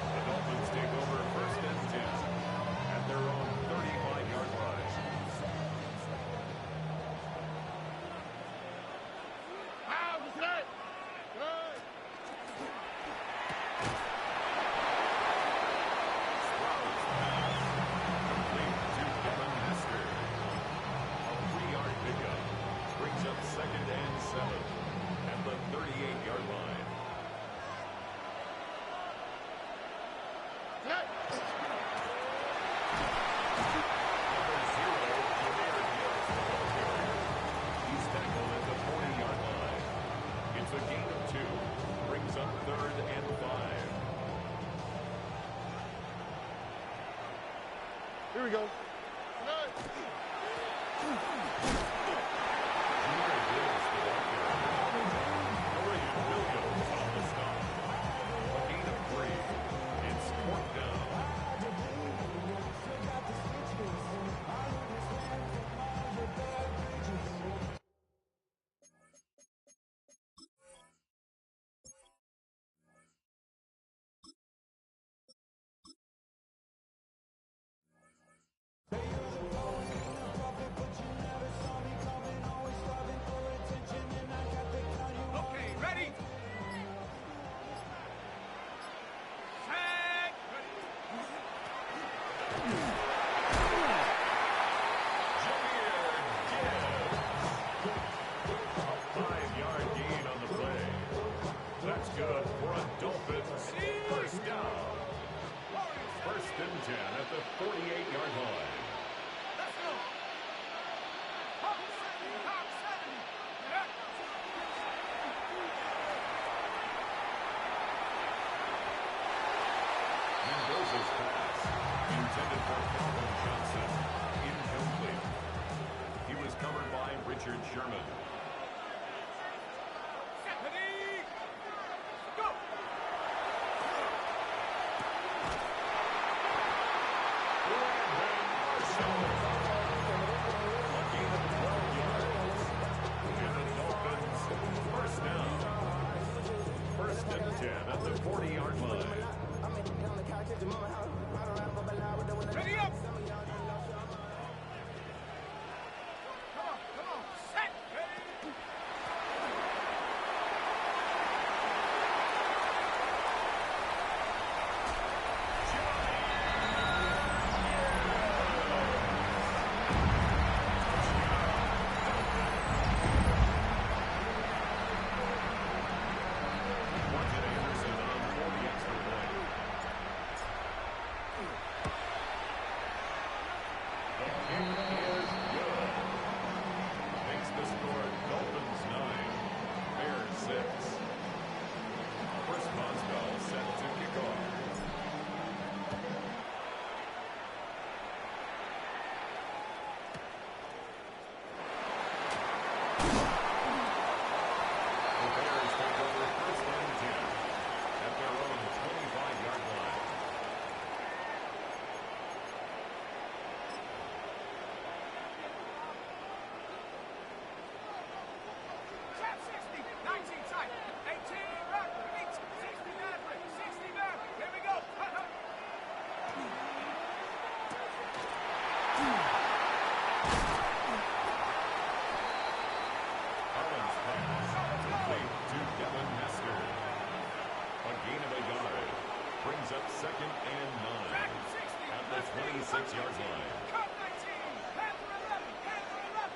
The Dolphins take over first and 10 at their own 35-yard line. Ah, what's that? Good. Complete to Kevin Hester. A 3-yard pickup brings up second and 7 at the 38-yard line. Good. Number 0, Jameer Gibbs, the ball carrier. He's tackled at the 40-yard line. It's a gain of 2. Brings up third and 5. Here we go. Good night. Jameer Gibbs, the ball carrier. Dorian Williams on the stop. A gain of 3. It's fourth down. Okay, ready? Set. A 5-yard gain on the play. That's good for a Dolphins first down. First and 10 at the 48-yard line. Let's go. Hop, seven. Mendoza's pass, intended for Calvin Johnson, incomplete. He was covered by Richard Sherman. Ready? Go. Brandon Marshall. A gain of 12 yards. And the Dolphins first down. First and 10 at the 40-yard line. Ready up. Come on. Set. Ready. 26-yard line. Cut 19. Panther 11. Panther 11.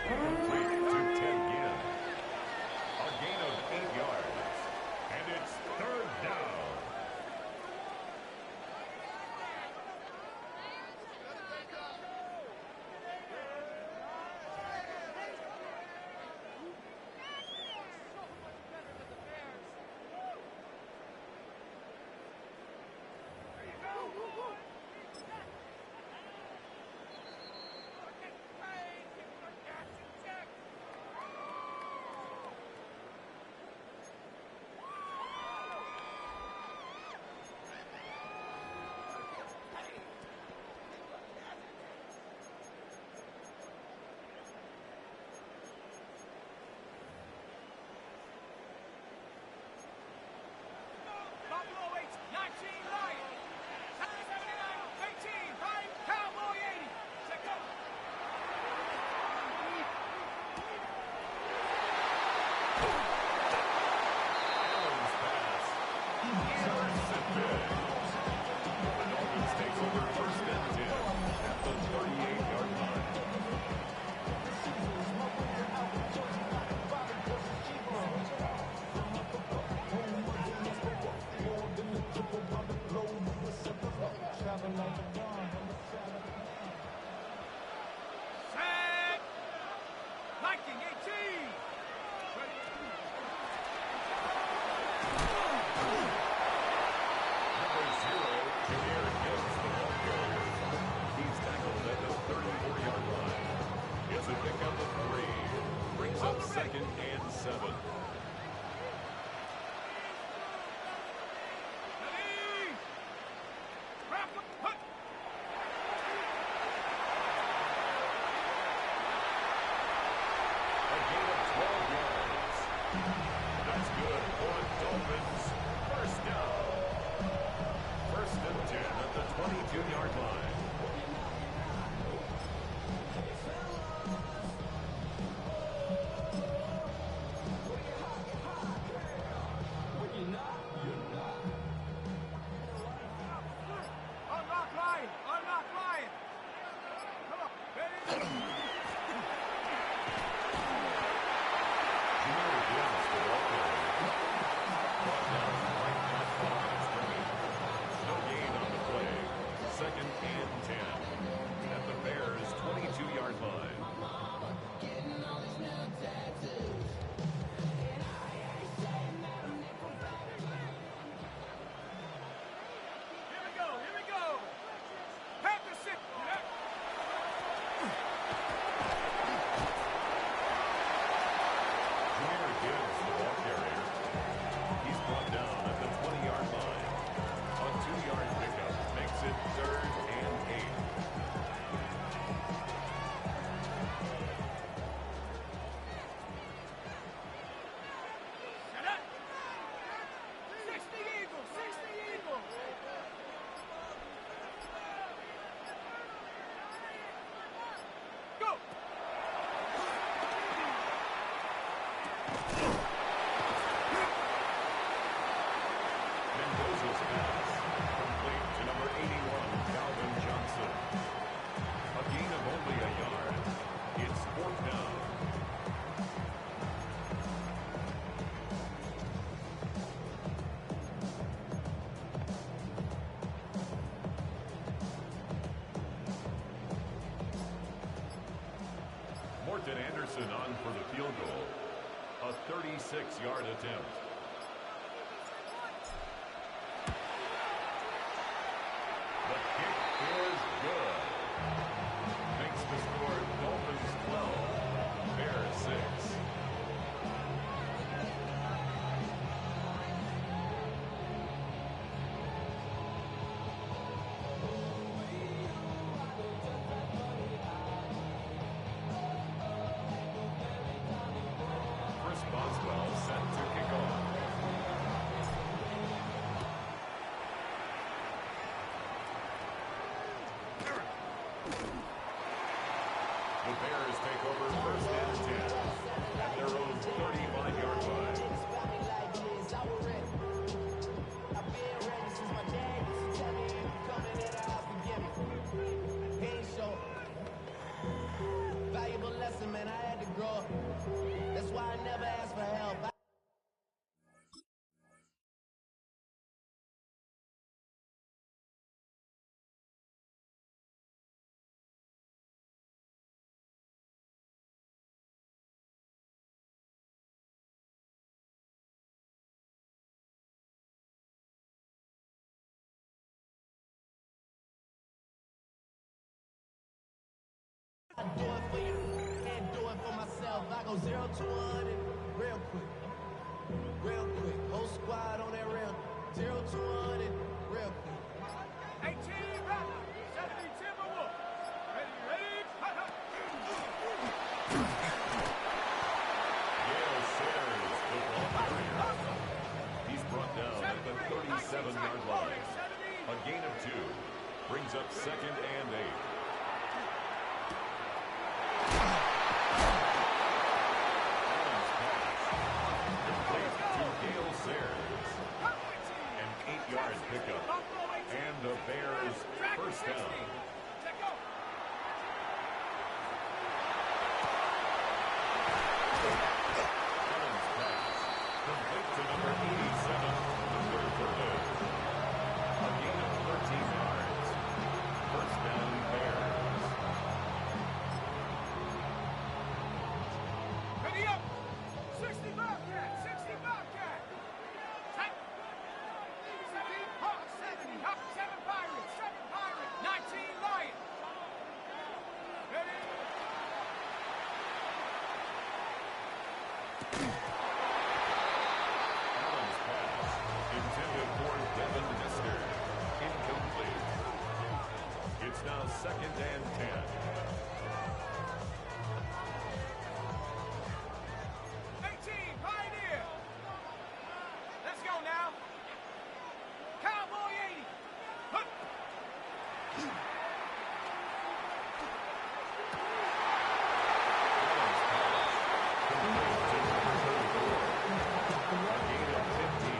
Complete to Ted Ginn. A gain of 8 yards. And it's third down. Buffalo 8, 19 Lions. 79, 18, right, Cowboy 80. Check out. Allen's pass. Intercepted. The Dolphins takes over first and 10 at the 38-yard line. Set. Viking 18. Number 0, Jameer Gibbs, the ball carrier. He's tackled at the 34-yard line. It's a pickup of 3. Brings up second and 7. Ready. Wrap up. Hut. A gain of 12 yards. That's good for the Dolphins. First down. First and 10 at the 22-yard line. Unlock line. Unlock line. Come on. Ready. Jameer Gibbs, the ball carrier. Brought down right at the line of scrimmage. No gain on the play. Second and 10 at the Bears' 22-yard line. Here we go. Here we go. Panther 6. Jameer Gibbs, the ball carrier. He's brought down at the 20-yard line. A 2-yard pickup makes it third and 8. Shut up. 60 Eagles. 60 Eagles. Go. Mendoza's pass, complete to number 81, Calvin Johnson. A gain of only a yard. It's fourth down. Morton Anderson on for the field goal. A 36-yard attempt. The kick is good. Makes the score Dolphins 12, Bears 6. Boswell set to kick off. The Bears take over first and 10 at their own 35-yard line. Valuable lesson, man. I had to grow up. That's why I never asked for help. I do it for you, can't do it for myself. I go 0 to 100 real quick, real quick. Whole squad on that real 0 to 100 real quick. 18 Raptor, 70 Timberwolf. Ready, Yale Sayers, football carrier. He's brought down at the 37-yard line. A gain of 2 brings up 2nd and 8. An 8-yard pickup, and the Bears first down. Allen's pass, complete to number 87, Mr. Purdue. A gain of 13 yards. First down, Bears. Ready up! 60 Bobcat! 60 Bobcat! 17 Hawks, 70 Hawks, 7 Pirates, 7 Pirates, 19 Lions! Ready? Allen's pass, intended for Devin Hester. Incomplete. It's now 2nd and 10. Pioneer! Let's go now. Cowboy 80. Hup. A gain of 15.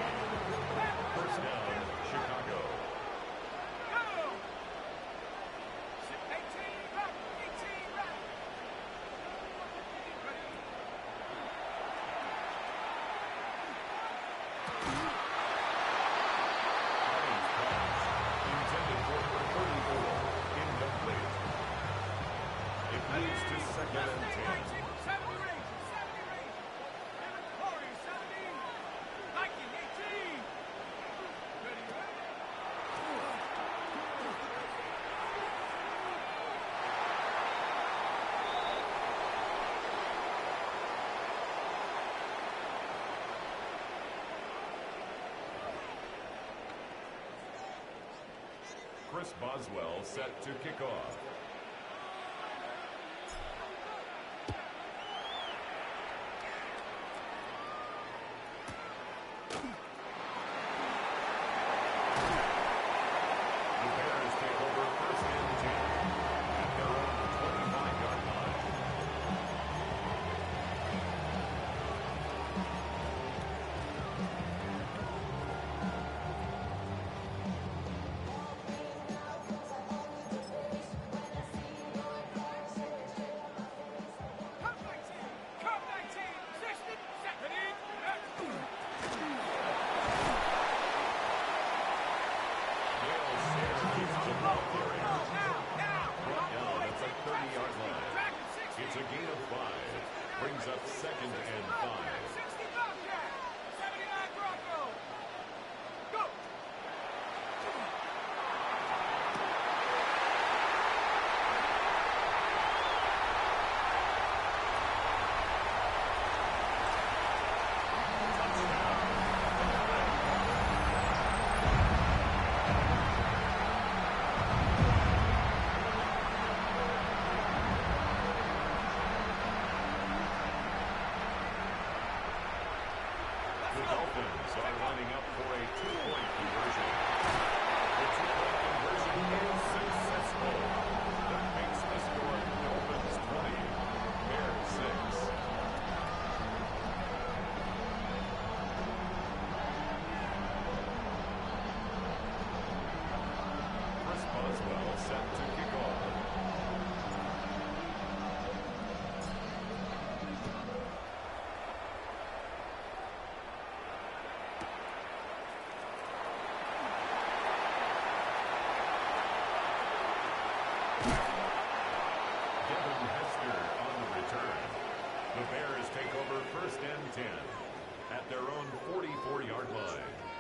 First down, Chicago. Go! 18 back. 18 back. Intended for 34. Incomplete. It moves to 2nd and 10. 70 Rangers. 70 Rangers. Warriors 70. Viking 18. Ready, ready. Chris Boswell set to kick off. The Bears take over first and 10 at their own 25-yard line. Dolphins are lining up for a two-point conversion. The two-point conversion is successful. That makes the score Dolphins 20, Bears 6. Chris Boswell set to kick off. The Bears take over 1st and 10 at their own 44-yard line.